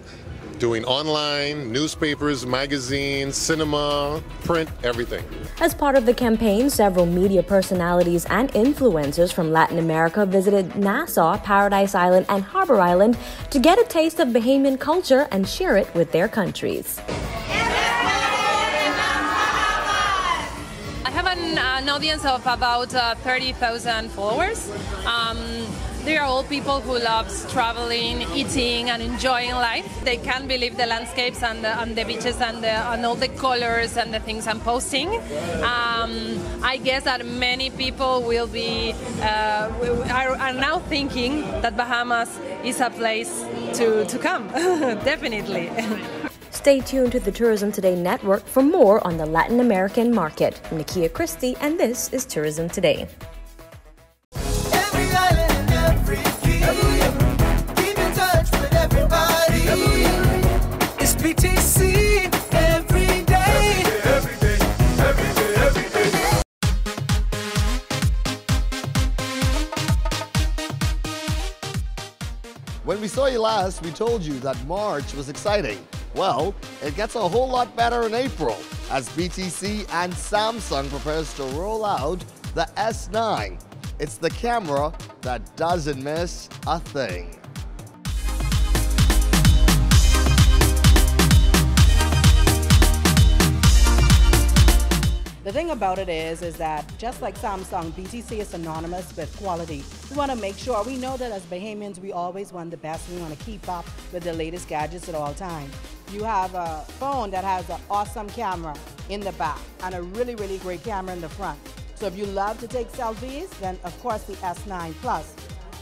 doing online, newspapers, magazines, cinema, print, everything. As part of the campaign, several media personalities and influencers from Latin America visited Nassau, Paradise Island, and Harbor Island to get a taste of Bahamian culture and share it with their countries. I have an audience of about 30,000 followers. They are all people who love traveling, eating, and enjoying life. They can't believe the landscapes and the beaches and all the colors and the things I'm posting. I guess that many people will be are now thinking that Bahamas is a place to come. Definitely. Stay tuned to the Tourism Today network for more on the Latin American market. I'm Nakia Christie, and this is Tourism Today. When we saw you last, we told you that March was exciting. Well, it gets a whole lot better in April as BTC and Samsung prepares to roll out the S9. It's the camera that doesn't miss a thing. The thing about it is that just like Samsung, BTC is synonymous with quality. We want to make sure, we know that as Bahamians, we always want the best. We want to keep up with the latest gadgets at all times. You have a phone that has an awesome camera in the back and a really, really great camera in the front. So if you love to take selfies, then of course the S9 Plus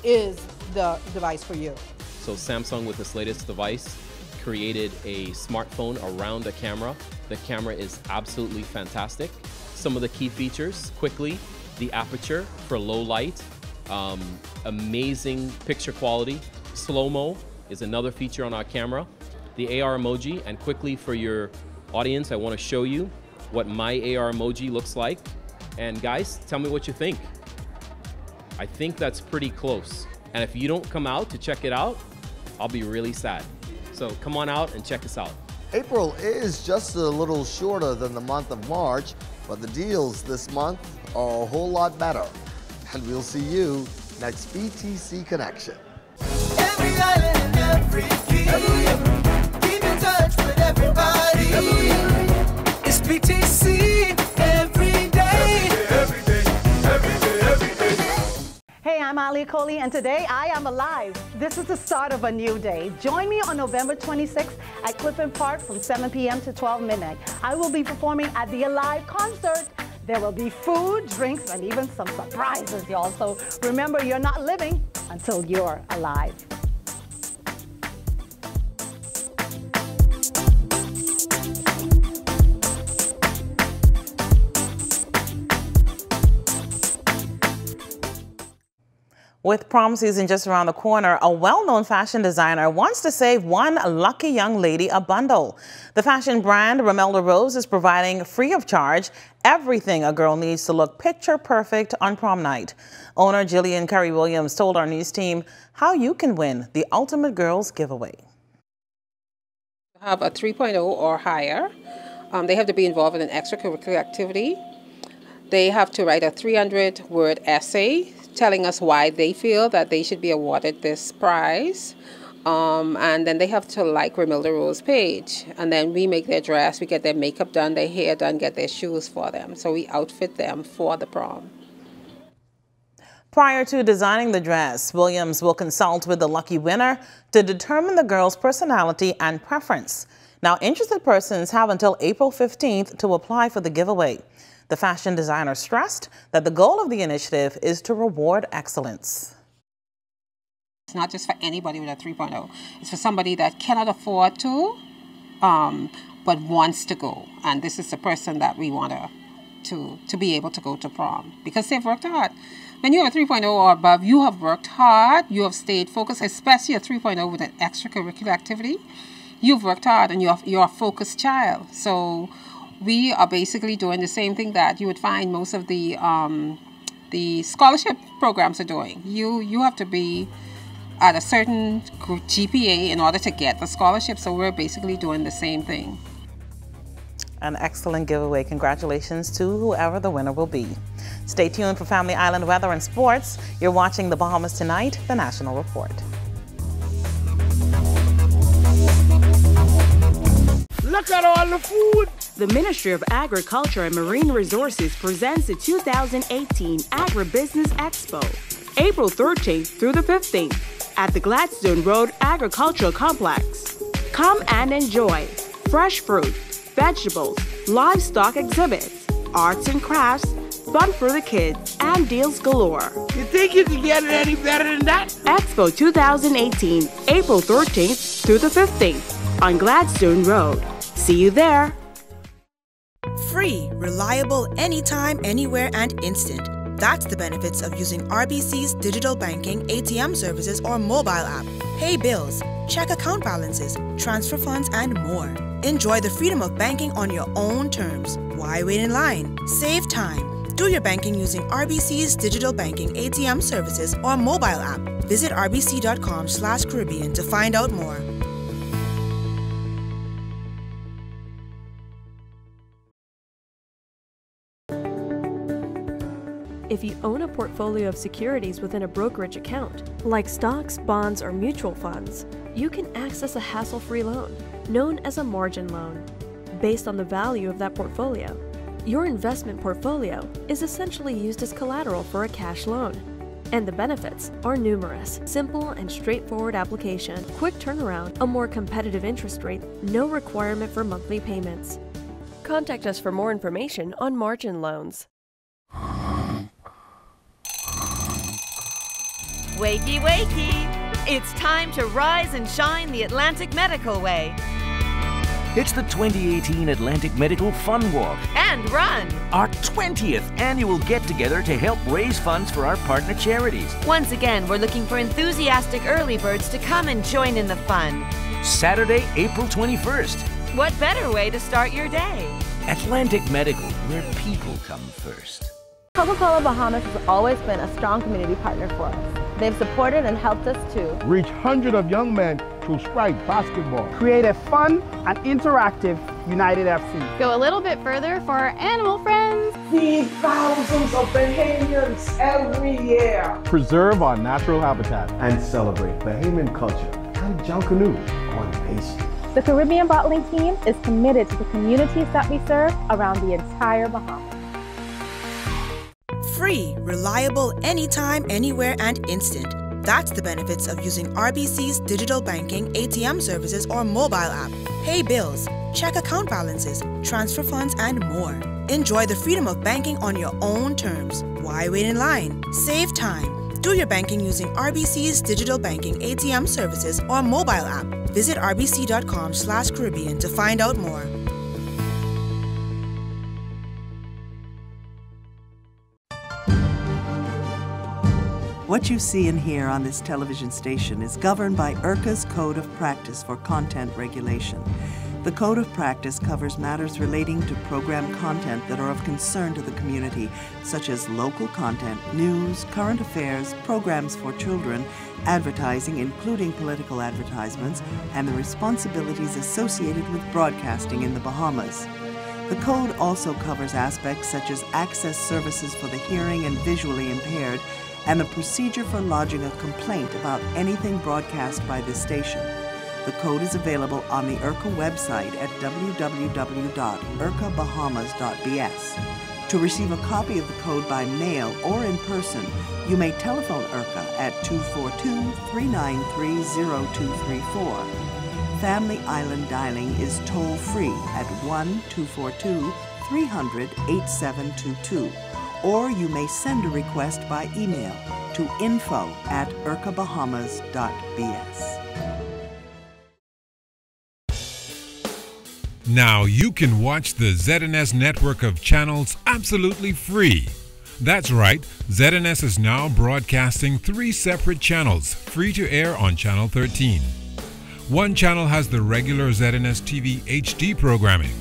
is the device for you. So Samsung, with this latest device, created a smartphone around the camera. The camera is absolutely fantastic. Some of the key features, quickly, the aperture for low light, amazing picture quality. Slow-mo is another feature on our camera. The AR emoji, and quickly for your audience, I want to show you what my AR emoji looks like. And guys, tell me what you think. I think that's pretty close. And if you don't come out to check it out, I'll be really sad. So come on out and check us out. April is just a little shorter than the month of March, but the deals this month are a whole lot better. And we'll see you next BTC Connection. Every island and every key. Keep in touch with everybody. It's BTC every day. Every day, every day, every day. Hey, I'm Ali Kohli, and today I am alive. This is the start of a new day. Join me on November 26th at Clifton Park from 7 p.m. to 12 midnight. I will be performing at the Alive concert. There will be food, drinks, and even some surprises, y'all. So remember, you're not living until you're alive. With prom season just around the corner, a well-known fashion designer wants to save one lucky young lady a bundle. The fashion brand Romelda Rose is providing free of charge everything a girl needs to look picture perfect on prom night. Owner Jillian Curry-Williams told our news team how you can win the Ultimate Girls giveaway. Have a 3.0 or higher. They have to be involved in an extracurricular activity. They have to write a 300-word essay telling us why they feel that they should be awarded this prize. And then they have to like Romelda Rose page. And then we make their dress, we get their makeup done, their hair done, get their shoes for them. So we outfit them for the prom. Prior to designing the dress, Williams will consult with the lucky winner to determine the girl's personality and preference. Now, interested persons have until April 15th to apply for the giveaway. The fashion designer stressed that the goal of the initiative is to reward excellence. It's not just for anybody with a 3.0. It's for somebody that cannot afford to, but wants to go. And this is the person that we want to be able to go to prom because they've worked hard. When you have a 3.0 or above, you have worked hard, you have stayed focused, especially a 3.0 with an extracurricular activity. You've worked hard and you're a focused child. So we are basically doing the same thing that you would find most of the scholarship programs are doing. You have to be at a certain GPA in order to get the scholarship, so we're basically doing the same thing. An excellent giveaway. Congratulations to whoever the winner will be. Stay tuned for Family Island weather and sports. You're watching The Bahamas Tonight, the National Report. Look at all the food! The Ministry of Agriculture and Marine Resources presents the 2018 Agribusiness Expo, April 13th through the 15th at the Gladstone Road Agricultural Complex. Come and enjoy fresh fruit, vegetables, livestock exhibits, arts and crafts, fun for the kids, and deals galore. You think you can get it any better than that? Expo 2018, April 13th through the 15th on Gladstone Road. See you there. Free, reliable, anytime, anywhere, and instant. That's the benefits of using RBC's digital banking, ATM services, or mobile app. Pay bills, check account balances, transfer funds, and more. Enjoy the freedom of banking on your own terms. Why wait in line? Save time. Do your banking using RBC's digital banking, ATM services, or mobile app. Visit rbc.com/Caribbean to find out more. If you own a portfolio of securities within a brokerage account, like stocks, bonds, or mutual funds, you can access a hassle-free loan, known as a margin loan, based on the value of that portfolio. Your investment portfolio is essentially used as collateral for a cash loan. And the benefits are numerous. Simple and straightforward application, quick turnaround, a more competitive interest rate, no requirement for monthly payments. Contact us for more information on margin loans. Wakey, wakey! It's time to rise and shine the Atlantic Medical way. It's the 2018 Atlantic Medical Fun Walk And run! our 20th annual get-together to help raise funds for our partner charities. Once again, we're looking for enthusiastic early birds to come and join in the fun. Saturday, April 21st. What better way to start your day? Atlantic Medical, where people come first. Coca-Cola Bahamas has always been a strong community partner for us. They've supported and helped us to reach hundreds of young men through Sprite basketball, create a fun and interactive United FC, go a little bit further for our animal friends, feed thousands of Bahamians every year, preserve our natural habitat, and celebrate Bahamian culture and Junkanoo on Bay Street. The Caribbean Bottling Team is committed to the communities that we serve around the entire Bahamas. Free, reliable, anytime, anywhere, and instant. That's the benefits of using RBC's digital banking, ATM services, or mobile app. Pay bills, check account balances, transfer funds, and more. Enjoy the freedom of banking on your own terms. Why wait in line? Save time. Do your banking using RBC's digital banking, ATM services, or mobile app. Visit rbc.com/Caribbean to find out more. What you see and hear on this television station is governed by IRCA's Code of Practice for Content Regulation. The Code of Practice covers matters relating to program content that are of concern to the community, such as local content, news, current affairs, programs for children, advertising, including political advertisements, and the responsibilities associated with broadcasting in the Bahamas. The Code also covers aspects such as access services for the hearing and visually impaired, and the procedure for lodging a complaint about anything broadcast by this station. The code is available on the IRCA website at www.ircabahamas.bs. To receive a copy of the code by mail or in person, you may telephone IRCA at 242-393-0234. Family Island dialing is toll-free at 1-242-300-8722. Or you may send a request by email to info@ircabahamas.bs. Now you can watch the ZNS network of channels absolutely free. That's right, ZNS is now broadcasting 3 separate channels, free to air on Channel 13. One channel has the regular ZNS TV HD programming.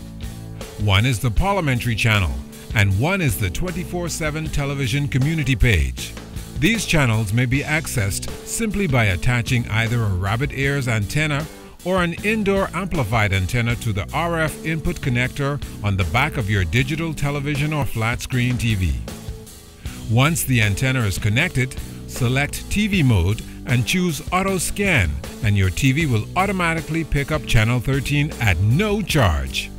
One is the Parliamentary channel, and one is the 24/7 television community page. These channels may be accessed simply by attaching either a rabbit ears antenna or an indoor amplified antenna to the RF input connector on the back of your digital television or flat screen TV. Once the antenna is connected, select TV mode and choose Auto Scan, and your TV will automatically pick up Channel 13 at no charge.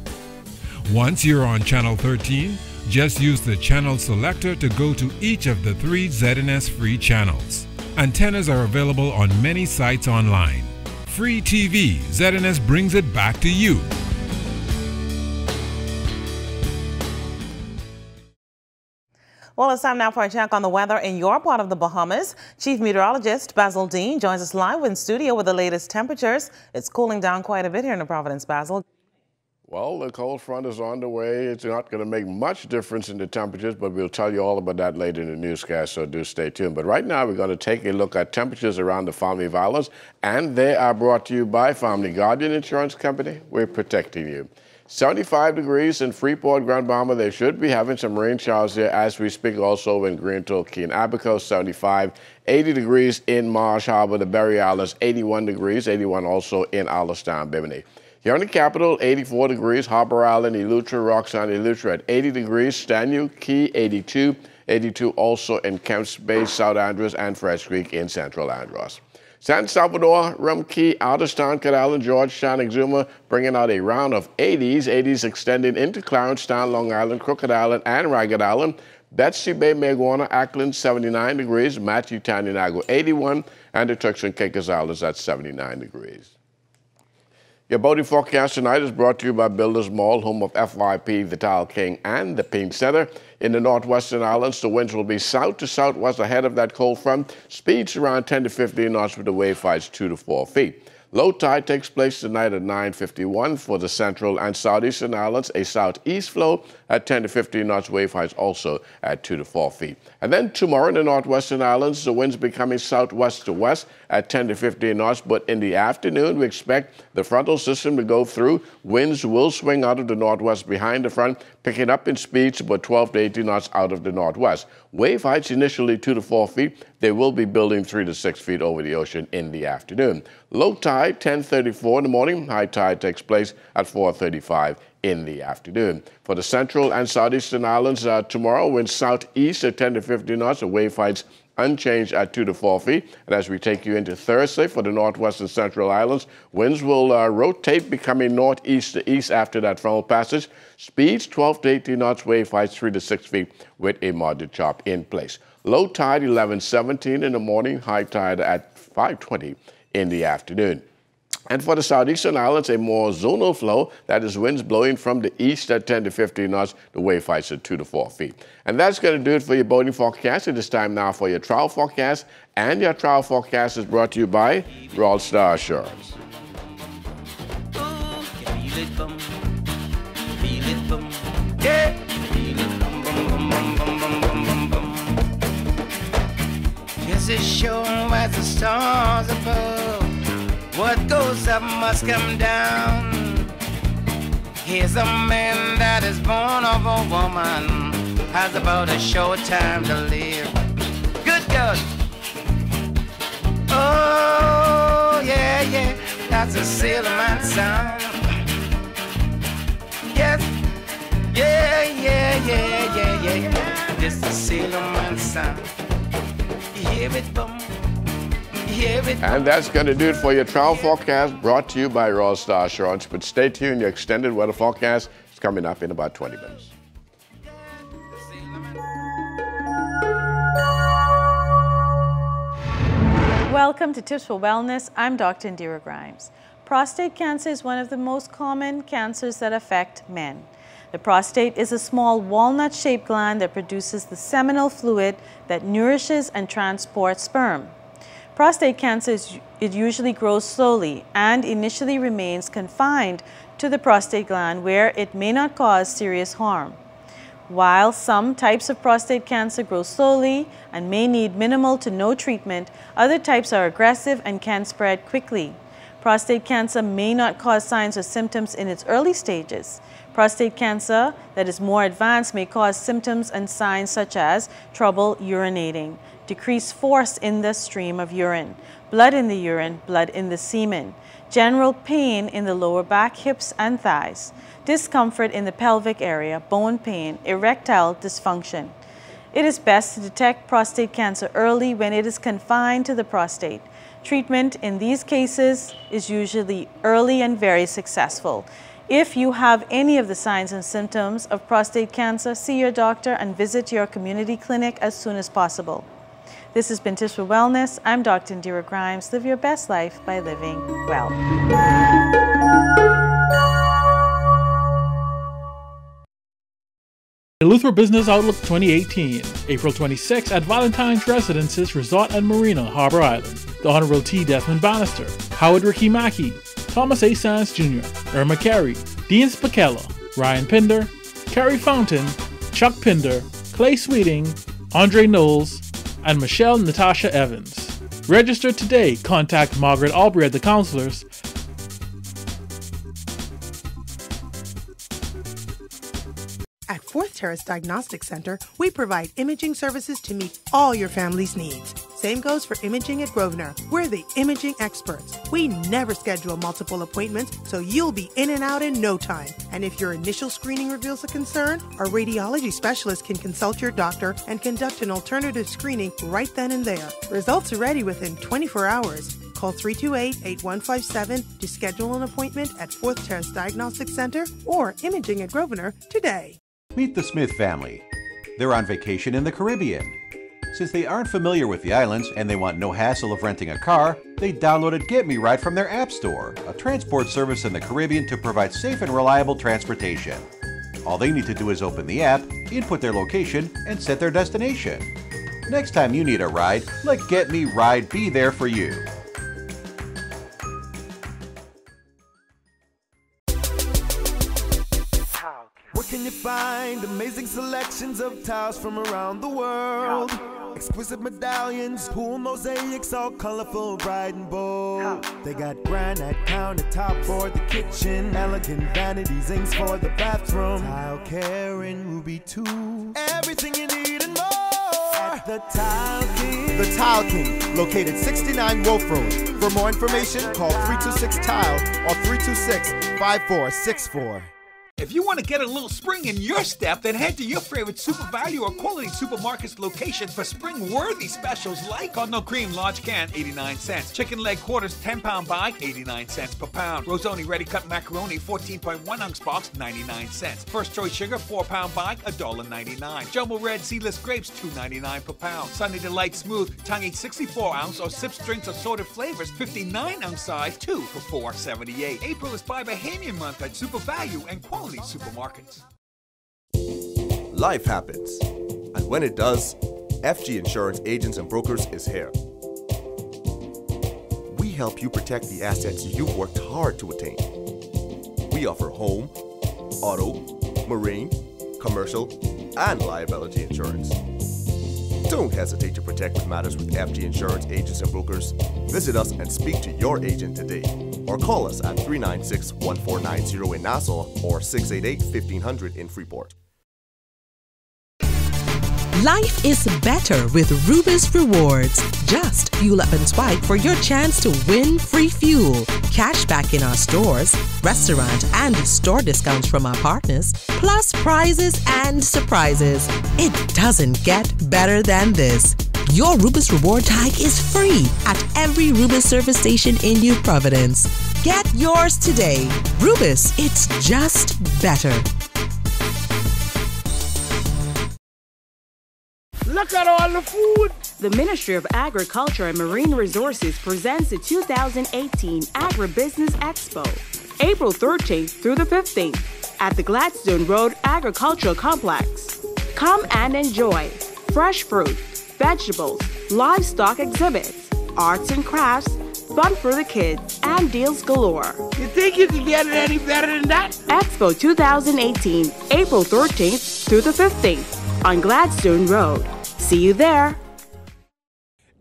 Once you're on Channel 13, just use the channel selector to go to each of the 3 ZNS free channels. Antennas are available on many sites online. Free TV, ZNS brings it back to you. Well, it's time now for a check on the weather in your part of the Bahamas. Chief Meteorologist Basil Dean joins us live in studio with the latest temperatures. It's cooling down quite a bit here in Providence, Basil. Well, the cold front is on the way. It's not going to make much difference in the temperatures, but we'll tell you all about that later in the newscast, so do stay tuned. But right now, we're going to take a look at temperatures around the Family Violence, and they are brought to you by Family Guardian Insurance Company. We're protecting you. 75 degrees in Freeport, Grand Bahama. They should be having some rain showers here as we speak. Also in Greenville, Key and Abaco, 75. 80 degrees in Marsh Harbor, the Berry Islands, 81 degrees. 81 also in Allenstown, Bimini. Here in the capital, 84 degrees. Harbor Island, Eleuthera, Roxanne, Eleuthera at 80 degrees. Stanyu, Key, 82. 82 also in Kemps Bay, South Andros, and Fresh Creek in Central Andros. San Salvador, Rum Key, Alderstown, Cat Island, Georgetown, Exuma, bringing out a round of 80s. 80s extending into Clarence Town, Long Island, Crooked Island, and Ragged Island. Betsy Bay, Maguana, Ackland, 79 degrees. Matthew, Taninago, 81. And the Turks and Caicos Islands at 79 degrees. Your boating forecast tonight is brought to you by Builders Mall, home of FYP, the Tile King, and the Paint Center. In the northwestern islands, the winds will be south to southwest ahead of that cold front. Speeds around 10 to 15 knots with the wave heights 2 to 4 feet. Low tide takes place tonight at 9:51 for the central and southeastern islands. A southeast flow at 10 to 15 knots. Wave heights also at 2 to 4 feet. And then tomorrow in the northwestern islands, the winds becoming southwest to west at 10 to 15 knots. But in the afternoon, we expect the frontal system to go through. Winds will swing out of the northwest behind the front, picking up in speeds about 12 to 18 knots out of the northwest. Wave heights initially 2 to 4 feet. They will be building 3 to 6 feet over the ocean in the afternoon. Low tide 10:34 in the morning. High tide takes place at 4:35 in the afternoon. For the central and southeastern islands tomorrow, winds southeast at 10 to 15 knots. The wave heights unchanged at 2 to 4 feet. And as we take you into Thursday for the northwest and central islands, winds will rotate, becoming northeast to east after that frontal passage. Speeds 12 to 18 knots, wave heights 3 to 6 feet with a moderate chop in place. Low tide 11:17 in the morning, high tide at 5:20 in the afternoon. And for the southeastern islands, a more zonal flow, that is winds blowing from the east at 10 to 15 knots, the wave heights at 2 to 4 feet. And that's going to do it for your boating forecast. It is time now for your travel forecast. And your travel forecast is brought to you by Royal Star Assurance. Just as sure as the stars above, what goes up must come down. Here's a man that is born of a woman, has about a short time to live. Good God. Oh, yeah, yeah, that's a sailorman sound. Yes, yeah, yeah, yeah, yeah, yeah, this is a sailorman sound. Hear it, bum. And that's going to do it for your travel forecast, brought to you by Royal Star Assurance. But stay tuned, your extended weather forecast is coming up in about 20 minutes. Welcome to Tips for Wellness. I'm Dr. Indira Grimes. Prostate cancer is one of the most common cancers that affect men. The prostate is a small walnut-shaped gland that produces the seminal fluid that nourishes and transports sperm. Prostate cancer usually grows slowly and initially remains confined to the prostate gland where it may not cause serious harm. While some types of prostate cancer grow slowly and may need minimal to no treatment, other types are aggressive and can spread quickly. Prostate cancer may not cause signs or symptoms in its early stages. Prostate cancer that is more advanced may cause symptoms and signs such as trouble urinating, decreased force in the stream of urine, blood in the urine, blood in the semen, general pain in the lower back, hips, and thighs, discomfort in the pelvic area, bone pain, erectile dysfunction. It is best to detect prostate cancer early when it is confined to the prostate. Treatment in these cases is usually early and very successful. If you have any of the signs and symptoms of prostate cancer, see your doctor and visit your community clinic as soon as possible. This has been Tips for Wellness. I'm Dr. Indira Grimes. Live your best life by living well. The Luther Business Outlook 2018, April 26 at Valentine's Residences Resort and Marina, Harbor Island. The Honorable T. Desmond Bannister, Howard Ricky Mackey, Thomas A. Sands Jr., Irma Carey, Dean Spicella, Ryan Pinder, Kerry Fountain, Chuck Pinder, Clay Sweeting, Andre Knowles, and Michelle Natasha Evans. Register today. Contact Margaret Aubrey at the counselors. At Fourth Terrace Diagnostic Center, we provide imaging services to meet all your family's needs. Same goes for imaging at Grosvenor. We're the imaging experts. We never schedule multiple appointments, so you'll be in and out in no time. And if your initial screening reveals a concern, our radiology specialist can consult your doctor and conduct an alternative screening right then and there. Results are ready within 24 hours. Call 328-8157 to schedule an appointment at Fourth Terrace Diagnostic Center or Imaging at Grosvenor today. Meet the Smith family. They're on vacation in the Caribbean. Since they aren't familiar with the islands and they want no hassle of renting a car, they downloaded Get Me Ride from their App Store, a transport service in the Caribbean to provide safe and reliable transportation. All they need to do is open the app, input their location, and set their destination. Next time you need a ride, let Get Me Ride be there for you. can you find amazing selections of tiles from around the world? Exquisite medallions, pool mosaics, all colorful, bright and bold. They got granite countertop for the kitchen, elegant vanity zincs for the bathroom, tile care and ruby too. Everything you need and more at the Tile King. The Tile King, located 69 Wolf Road. For more information, call 326-TILE or 326-5464. If you want to get a little spring in your step, then head to your favorite Super Value or Quality Supermarkets location for spring-worthy specials like Cardinal Cream Large Can, 89 cents. Chicken Leg Quarters 10-pound bag, 89 cents per pound. Rosoni Ready Cut Macaroni 14.1 ounce box, 99 cents. First Choice Sugar 4-pound bag, $1.99. Jumbo Red Seedless Grapes, $2.99 per pound. Sunny Delight Smooth Tangy 64-ounce or Sips Drinks Assorted Flavors 59-ounce size, 2 for $4.78. April is Buy Bahamian month at Super Value and Quality Supermarkets. Life happens, and when it does, FG Insurance Agents and Brokers is here. We help you protect the assets you've worked hard to attain. We offer home, auto, marine, commercial, and liability insurance. Don't hesitate to protect what matters with FG Insurance Agents and Brokers. Visit us and speak to your agent today, or call us at 396-1490 in Nassau or 688-1500 in Freeport. Life is better with Rubis Rewards. Just fuel up and swipe for your chance to win free fuel, cash back in our stores, restaurant and store discounts from our partners, plus prizes and surprises. It doesn't get better than this. Your Rubis Reward tag is free at every Rubis service station in New Providence. Get yours today. Rubis, it's just better. Look at all the food! The Ministry of Agriculture and Marine Resources presents the 2018 Agribusiness Expo, April 13th through the 15th at the Gladstone Road Agricultural Complex. Come and enjoy fresh fruit, vegetables, livestock exhibits, arts and crafts, fun for the kids, and deals galore. You think you can get it any better than that? Expo 2018, April 13th through the 15th on Gladstone Road. See you there.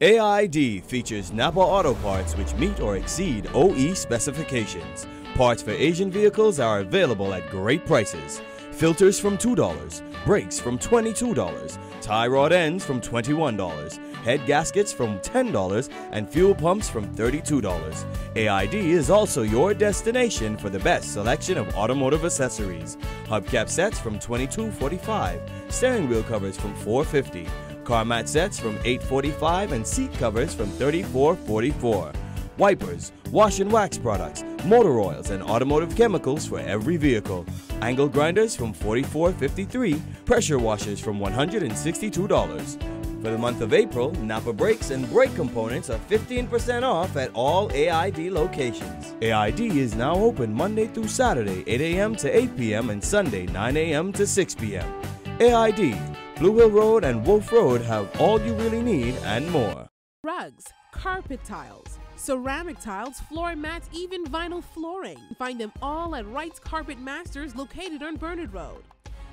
AID features Napa Auto Parts which meet or exceed OE specifications. Parts for Asian vehicles are available at great prices. Filters from $2, brakes from $22, tie rod ends from $21, head gaskets from $10, and fuel pumps from $32. AID is also your destination for the best selection of automotive accessories. Hubcap sets from $22.45, steering wheel covers from $4.50, car mat sets from $8.45, and seat covers from $34.44. Wipers, wash and wax products, motor oils, and automotive chemicals for every vehicle. Angle grinders from $44.53, pressure washers from $162. For the month of April, Napa brakes and brake components are 15% off at all AID locations. AID is now open Monday through Saturday, 8 a.m. to 8 p.m. and Sunday, 9 a.m. to 6 p.m. AID, Blue Hill Road and Wolf Road have all you really need and more. Rugs, carpet tiles, ceramic tiles, floor mats, even vinyl flooring. Find them all at Wright's Carpet Masters located on Bernard Road.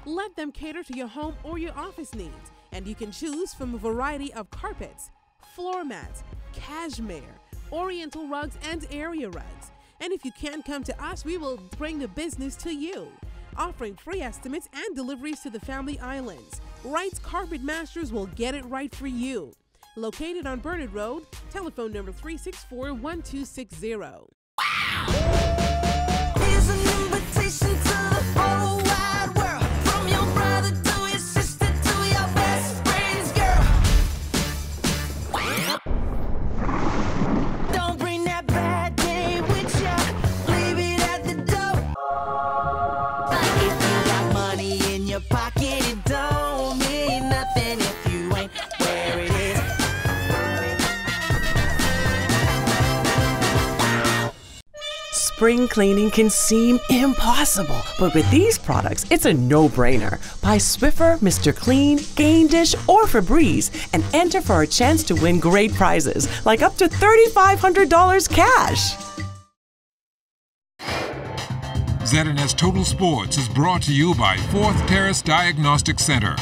Let them cater to your home or your office needs, and you can choose from a variety of carpets, floor mats, cashmere, oriental rugs, and area rugs. And if you can't come to us, we will bring the business to you, offering free estimates and deliveries to the Family Islands. Wright's Carpet Masters will get it right for you. Located on Bernard Road, telephone number 364-1260. Wow! Here's an invitation to the whole wide world. From your brother to your sister to your best friend's girl. Don't bring that bad day with ya. Leave it at the door. But if you got money in your pocket, it don't mean nothing if you ain't where it is. Spring cleaning can seem impossible, but with these products, it's a no-brainer. Buy Swiffer, Mr. Clean, Gain Dish, or Febreze and enter for a chance to win great prizes, like up to $3,500 cash. ZNS Total Sports is brought to you by Fourth Terrace Diagnostic Center.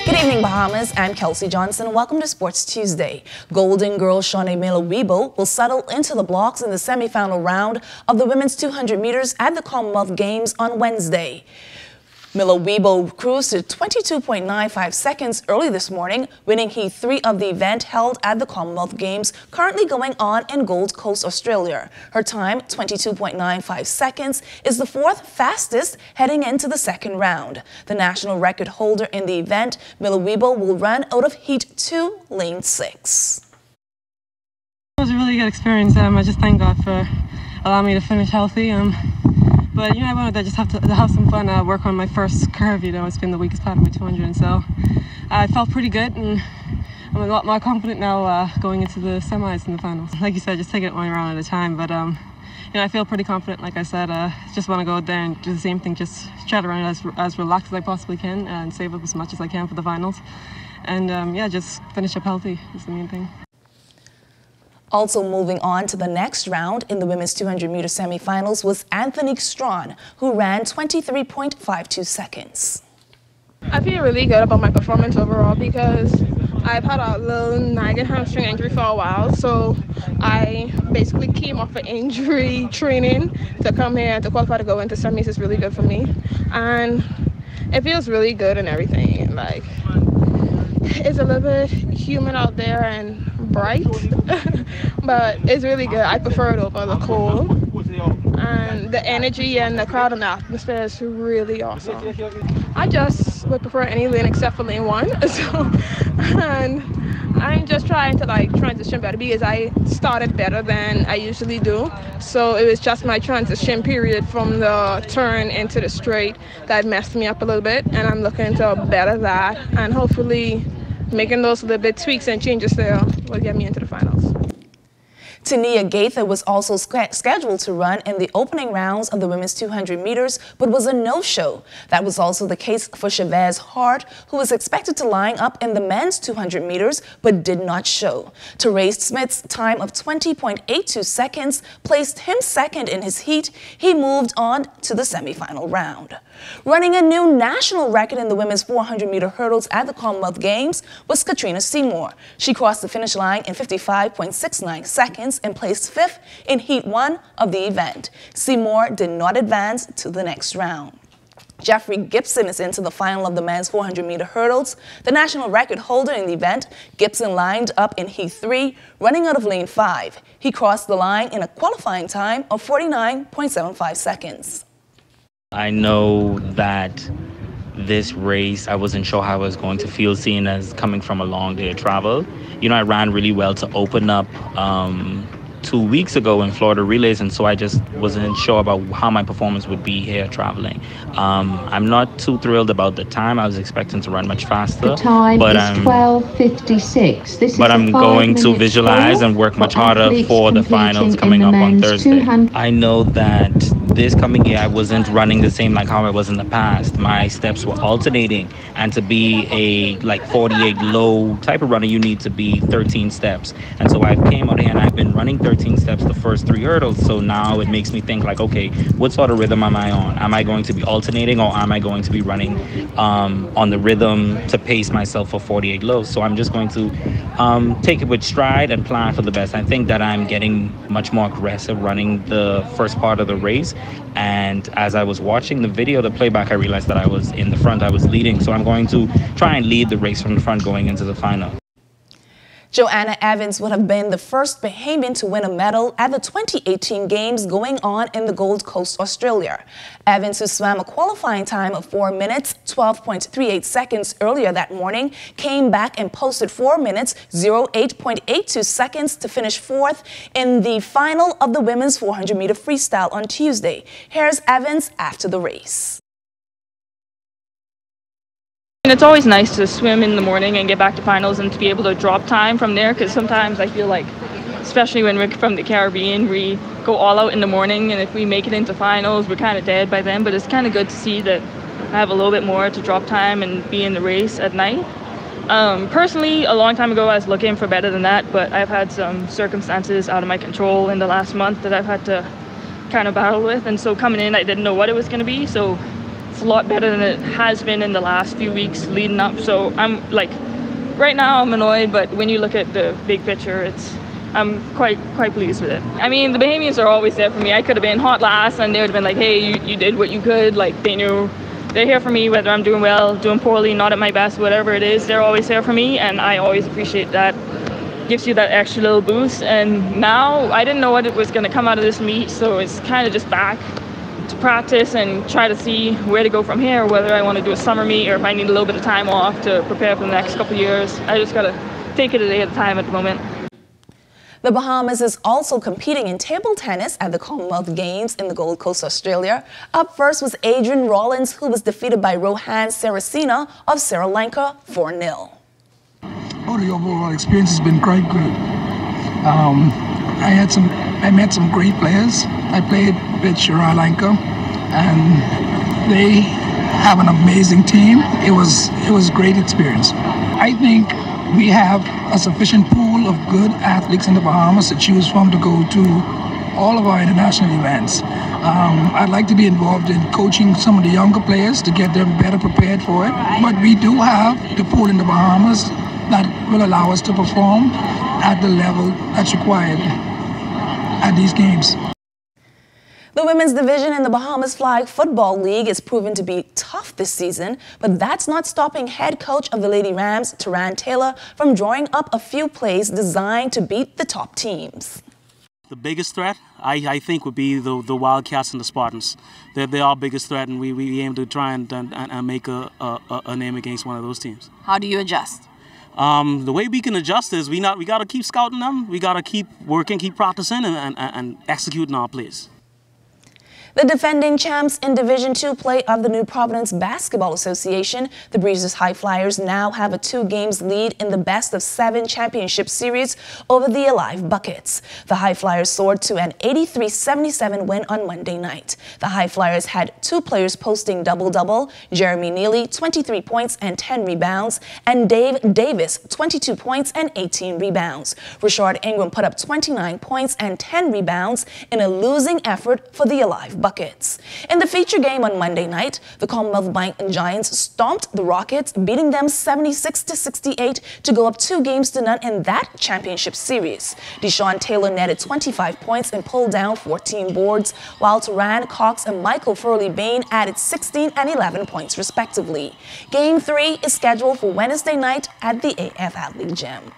Good evening, Bahamas. I'm Kelsey Johnson. Welcome to Sports Tuesday. Golden Girl Shawnee Miller-Weibo will settle into the blocks in the semifinal round of the women's 200 meters at the Commonwealth Games on Wednesday. Miller-Weibo cruised to 22.95 seconds early this morning, winning Heat 3 of the event held at the Commonwealth Games, currently going on in Gold Coast, Australia. Her time, 22.95 seconds, is the fourth fastest heading into the second round. The national record holder in the event, Miller-Weibo, will run out of Heat 2, lane 6. It was a really good experience. I just thank God for allowing me to finish healthy. But, I wanted to just have some fun, work on my first curve. It's been the weakest part of my 200, and so I felt pretty good, and I'm a lot more confident now going into the semis and the finals. Like you said, just take it one round at a time, but, I feel pretty confident, like I said. Just want to go out there and do the same thing, just try to run it as relaxed as I possibly can and save up as much as I can for the finals. And, just finish up healthy is the main thing. Also moving on to the next round in the women's 200-meter semifinals was Anthony Strawn, who ran 23.52 seconds. I feel really good about my performance overall because I've had a little nagging hamstring injury for a while, so I basically came off an injury training to come here and to qualify to go into semis is really good for me, and it feels really good and everything. Like, it's a little bit humid out there and bright, but it's really good. I prefer it over the cold, and the energy and the crowd and the atmosphere is really awesome. I just would prefer any lane except for lane 1, and I'm just trying to transition better because I started better than I usually do, so it was just my transition period from the turn into the straight that messed me up a little bit, and I'm looking to better that, and hopefully making those little bit tweaks and changes there will get me into the finals. Tania Gaither was also scheduled to run in the opening rounds of the women's 200 meters, but was a no-show. That was also the case for Chavez Hart, who was expected to line up in the men's 200 meters, but did not show. Therese Smith's time of 20.82 seconds placed him second in his heat. He moved on to the semifinal round. Running a new national record in the women's 400-meter hurdles at the Commonwealth Games was Katrina Seymour. She crossed the finish line in 55.69 seconds and placed fifth in Heat 1 of the event. Seymour did not advance to the next round. Jeffrey Gibson is into the final of the men's 400-meter hurdles. The national record holder in the event, Gibson lined up in Heat 3, running out of lane 5. He crossed the line in a qualifying time of 49.75 seconds. I know that this race, I wasn't sure how I was going to feel, seeing as coming from a long day of travel. I ran really well to open up 2 weeks ago in Florida Relays, and so I just wasn't sure about how my performance would be here traveling. I'm not too thrilled about the time. I was expecting to run much faster. The time is 12:56. This but is I'm going to visualize and work much harder for the finals coming up on Thursday. I know that this coming year I wasn't running the same like how I was in the past. My steps were alternating, and to be a 48 low type of runner, you need to be 13 steps. And so I came out here and I've been running 13 steps the first 3 hurdles. So now it makes me think okay, what sort of rhythm am I on? Am I going to be alternating, or am I going to be running on the rhythm to pace myself for 48 lows? So I'm just going to take it with stride and plan for the best. I think that I'm getting much more aggressive running the first part of the race. And as I was watching the video, the playback, I realized that I was in the front, I was leading. So I'm going to try and lead the race from the front going into the final. Joanna Evans would have been the first Bahamian to win a medal at the 2018 Games going on in the Gold Coast, Australia. Evans, who swam a qualifying time of 4 minutes, 12.38 seconds earlier that morning, came back and posted 4 minutes, 08.82 seconds to finish fourth in the final of the women's 400-meter freestyle on Tuesday. Here's Evans after the race. And it's always nice to swim in the morning and get back to finals and to be able to drop time from there, because sometimes I feel like, especially when we're from the Caribbean, we go all out in the morning, and if we make it into finals, we're kind of dead by then. But it's kind of good to see that I have a little bit more to drop time and be in the race at night. Personally, a long time ago, I was looking for better than that, but I've had some circumstances out of my control in the last month that I've had to kind of battle with. And so coming in, I didn't know what it was going to be. So it's a lot better than it has been in the last few weeks leading up. So I'm like, right now I'm annoyed, but when you look at the big picture, I'm quite pleased with it. I mean, the Bahamians are always there for me. I could have been hot last and they would have been like, hey, you did what you could. Like, they knew they're here for me, whether I'm doing well, doing poorly, not at my best, whatever it is, they're always there for me, and I always appreciate that. Gives you that extra little boost. And now I didn't know what it was going to come out of this meet, so it's kind of just back to practice and try to see where to go from here, whether I want to do a summer meet or if I need a little bit of time off to prepare for the next couple of years. I just got to take it a day at a time at the moment. The Bahamas is also competing in table tennis at the Commonwealth Games in the Gold Coast, Australia. Up first was Adrian Rollins, who was defeated by Rohan Saracena of Sri Lanka 4-0. Oh, the overall experience has been quite good. I met some great players. I played with Sri Lanka, and they have an amazing team. It was a great experience. I think we have a sufficient pool of good athletes in the Bahamas to choose from to go to all of our international events. I'd like to be involved in coaching some of the younger players to get them better prepared for it. But we do have the pool in the Bahamas that will allow us to perform at the level that's required at these games. The women's division in the Bahamas Flag Football League is proven to be tough this season, but that's not stopping head coach of the Lady Rams, Taran Taylor, from drawing up a few plays designed to beat the top teams. The biggest threat, I think, would be the Wildcats and the Spartans. They're our biggest threat, and we aim to try and make a name against one of those teams. How do you adjust? The way we can adjust is we got to keep scouting them. We got to keep working, keep practicing, and executing our plays. The defending champs in Division II play of the New Providence Basketball Association, the Breezes High Flyers now have a 2-games lead in the best-of-7 championship series over the Alive Buckets. The High Flyers soared to an 83-77 win on Monday night. The High Flyers had 2 players posting double-double, Jeremy Neely, 23 points and 10 rebounds, and Dave Davis, 22 points and 18 rebounds. Rashard Ingram put up 29 points and 10 rebounds in a losing effort for the Alive Buckets. In the feature game on Monday night, the Commonwealth Bank Giants stomped the Rockets, beating them 76-68 to go up 2-0 in that championship series. Deshaun Taylor netted 25 points and pulled down 14 boards, while Taran Cox and Michael Furley-Bain added 16 and 11 points respectively. Game 3 is scheduled for Wednesday night at the AF Athlete Gym.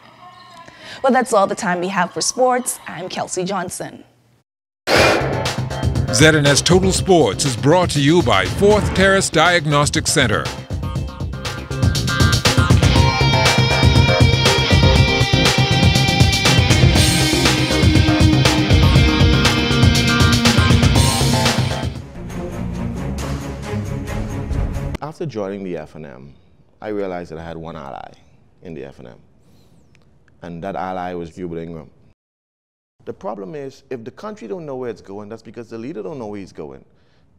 Well, that's all the time we have for sports. I'm Kelsey Johnson. ZNS Total Sports is brought to you by 4th Terrace Diagnostic Center. After joining the F&M, I realized that I had one ally in the F&M, and that ally was Hubert Ingram. The problem is, if the country don't know where it's going, that's because the leader don't know where he's going.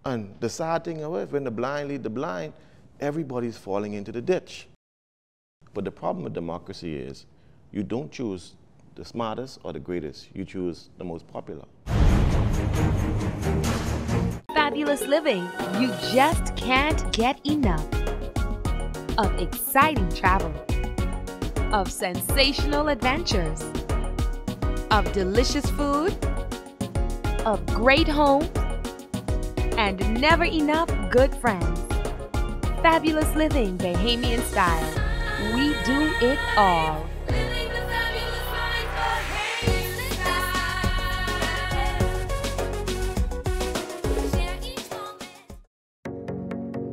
And the sad thing is, when the blind lead the blind, everybody's falling into the ditch. But the problem with democracy is, you don't choose the smartest or the greatest, you choose the most popular. Fabulous living. You just can't get enough of exciting travel, of sensational adventures, of delicious food, of great homes, and never enough good friends. Fabulous living Bahamian style. We do it all.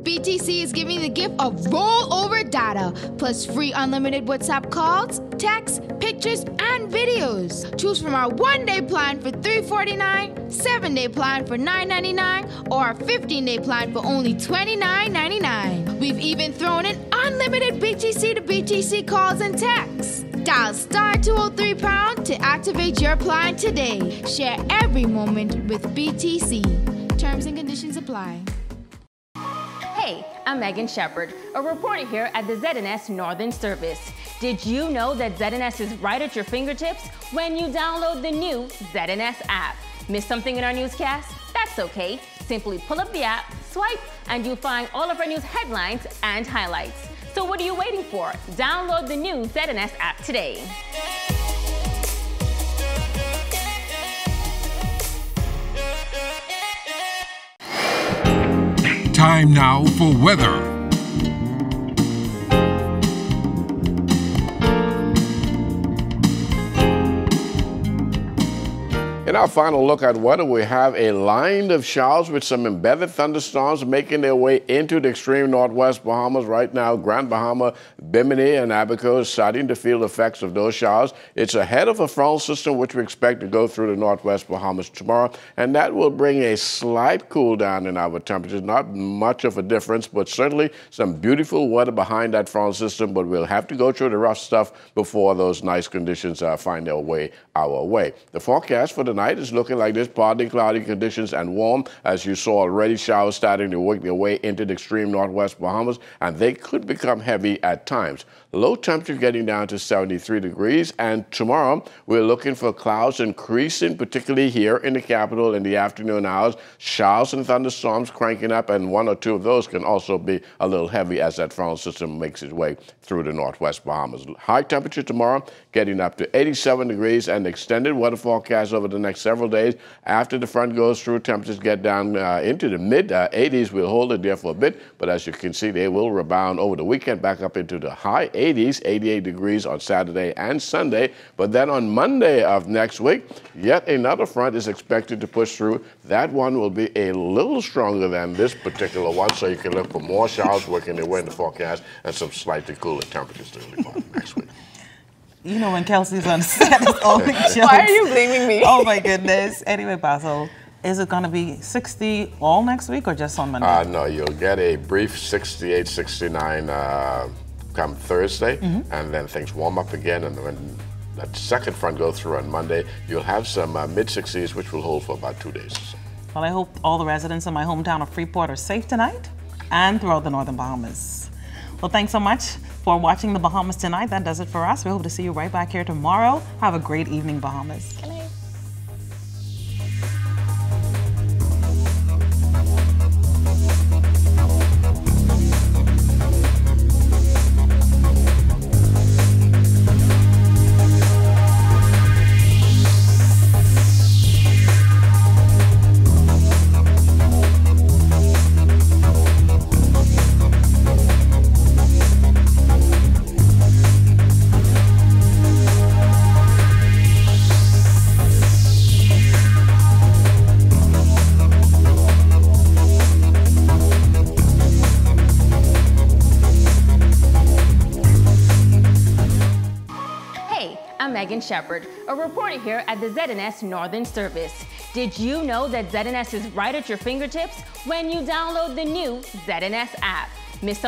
BTC is giving the gift of rollover data, plus free unlimited WhatsApp calls, texts, pictures, and videos. Choose from our 1-day plan for $349, 7-day plan for $999, or our 15-day plan for only $29.99. We've even thrown in unlimited BTC to BTC calls and texts. Dial *203# to activate your plan today. Share every moment with BTC. Terms and conditions apply. Hey, I'm Megan Shepard, a reporter here at the ZNS Northern Service. Did you know that ZNS is right at your fingertips when you download the new ZNS app? Miss something in our newscast? That's okay. Simply pull up the app, swipe, and you'll find all of our news headlines and highlights. So what are you waiting for? Download the new ZNS app today. Time now for weather. In our final look at weather, we have a line of showers with some embedded thunderstorms making their way into the extreme northwest Bahamas right now. Grand Bahama, Bimini, and Abaco is starting to feel the effects of those showers. It's ahead of a frontal system which we expect to go through the northwest Bahamas tomorrow, and that will bring a slight cool down in our temperatures. Not much of a difference, but certainly some beautiful weather behind that frontal system, but we'll have to go through the rough stuff before those nice conditions find their way our way. The forecast for the night is looking like this: partly cloudy conditions and warm. As you saw already, showers starting to work their way into the extreme northwest Bahamas, and they could become heavy at times. Low temperature getting down to 73 degrees, and tomorrow we're looking for clouds increasing, particularly here in the capital in the afternoon hours. Showers and thunderstorms cranking up, and one or two of those can also be a little heavy as that frontal system makes its way through the northwest Bahamas. High temperature tomorrow getting up to 87 degrees, and extended weather forecast over the next several days. After the front goes through, temperatures get down into the mid-80s. We'll hold it there for a bit, but as you can see, they will rebound over the weekend back up into the high 80s, 88 degrees on Saturday and Sunday. But then on Monday of next week, yet another front is expected to push through. That one will be a little stronger than this particular one, so you can look for more showers working their way in the forecast and some slightly cooler temperatures next week. You know when Kelsey's on set, it's only jokes. Why are you blaming me? Oh my goodness. Anyway, Basil, is it going to be 60 all next week or just on Monday? No, you'll get a brief 68, 69 come Thursday, and then things warm up again, and when that second front goes through on Monday, you'll have some mid-60s, which will hold for about 2 days or so. Well, I hope all the residents in my hometown of Freeport are safe tonight and throughout the northern Bahamas. Well, thanks so much for watching the Bahamas tonight. That does it for us. We hope to see you right back here tomorrow. Have a great evening, Bahamas. Good night. Megan Shepard, a reporter here at the ZNS Northern Service. Did you know that ZNS is right at your fingertips when you download the new ZNS app? Miss some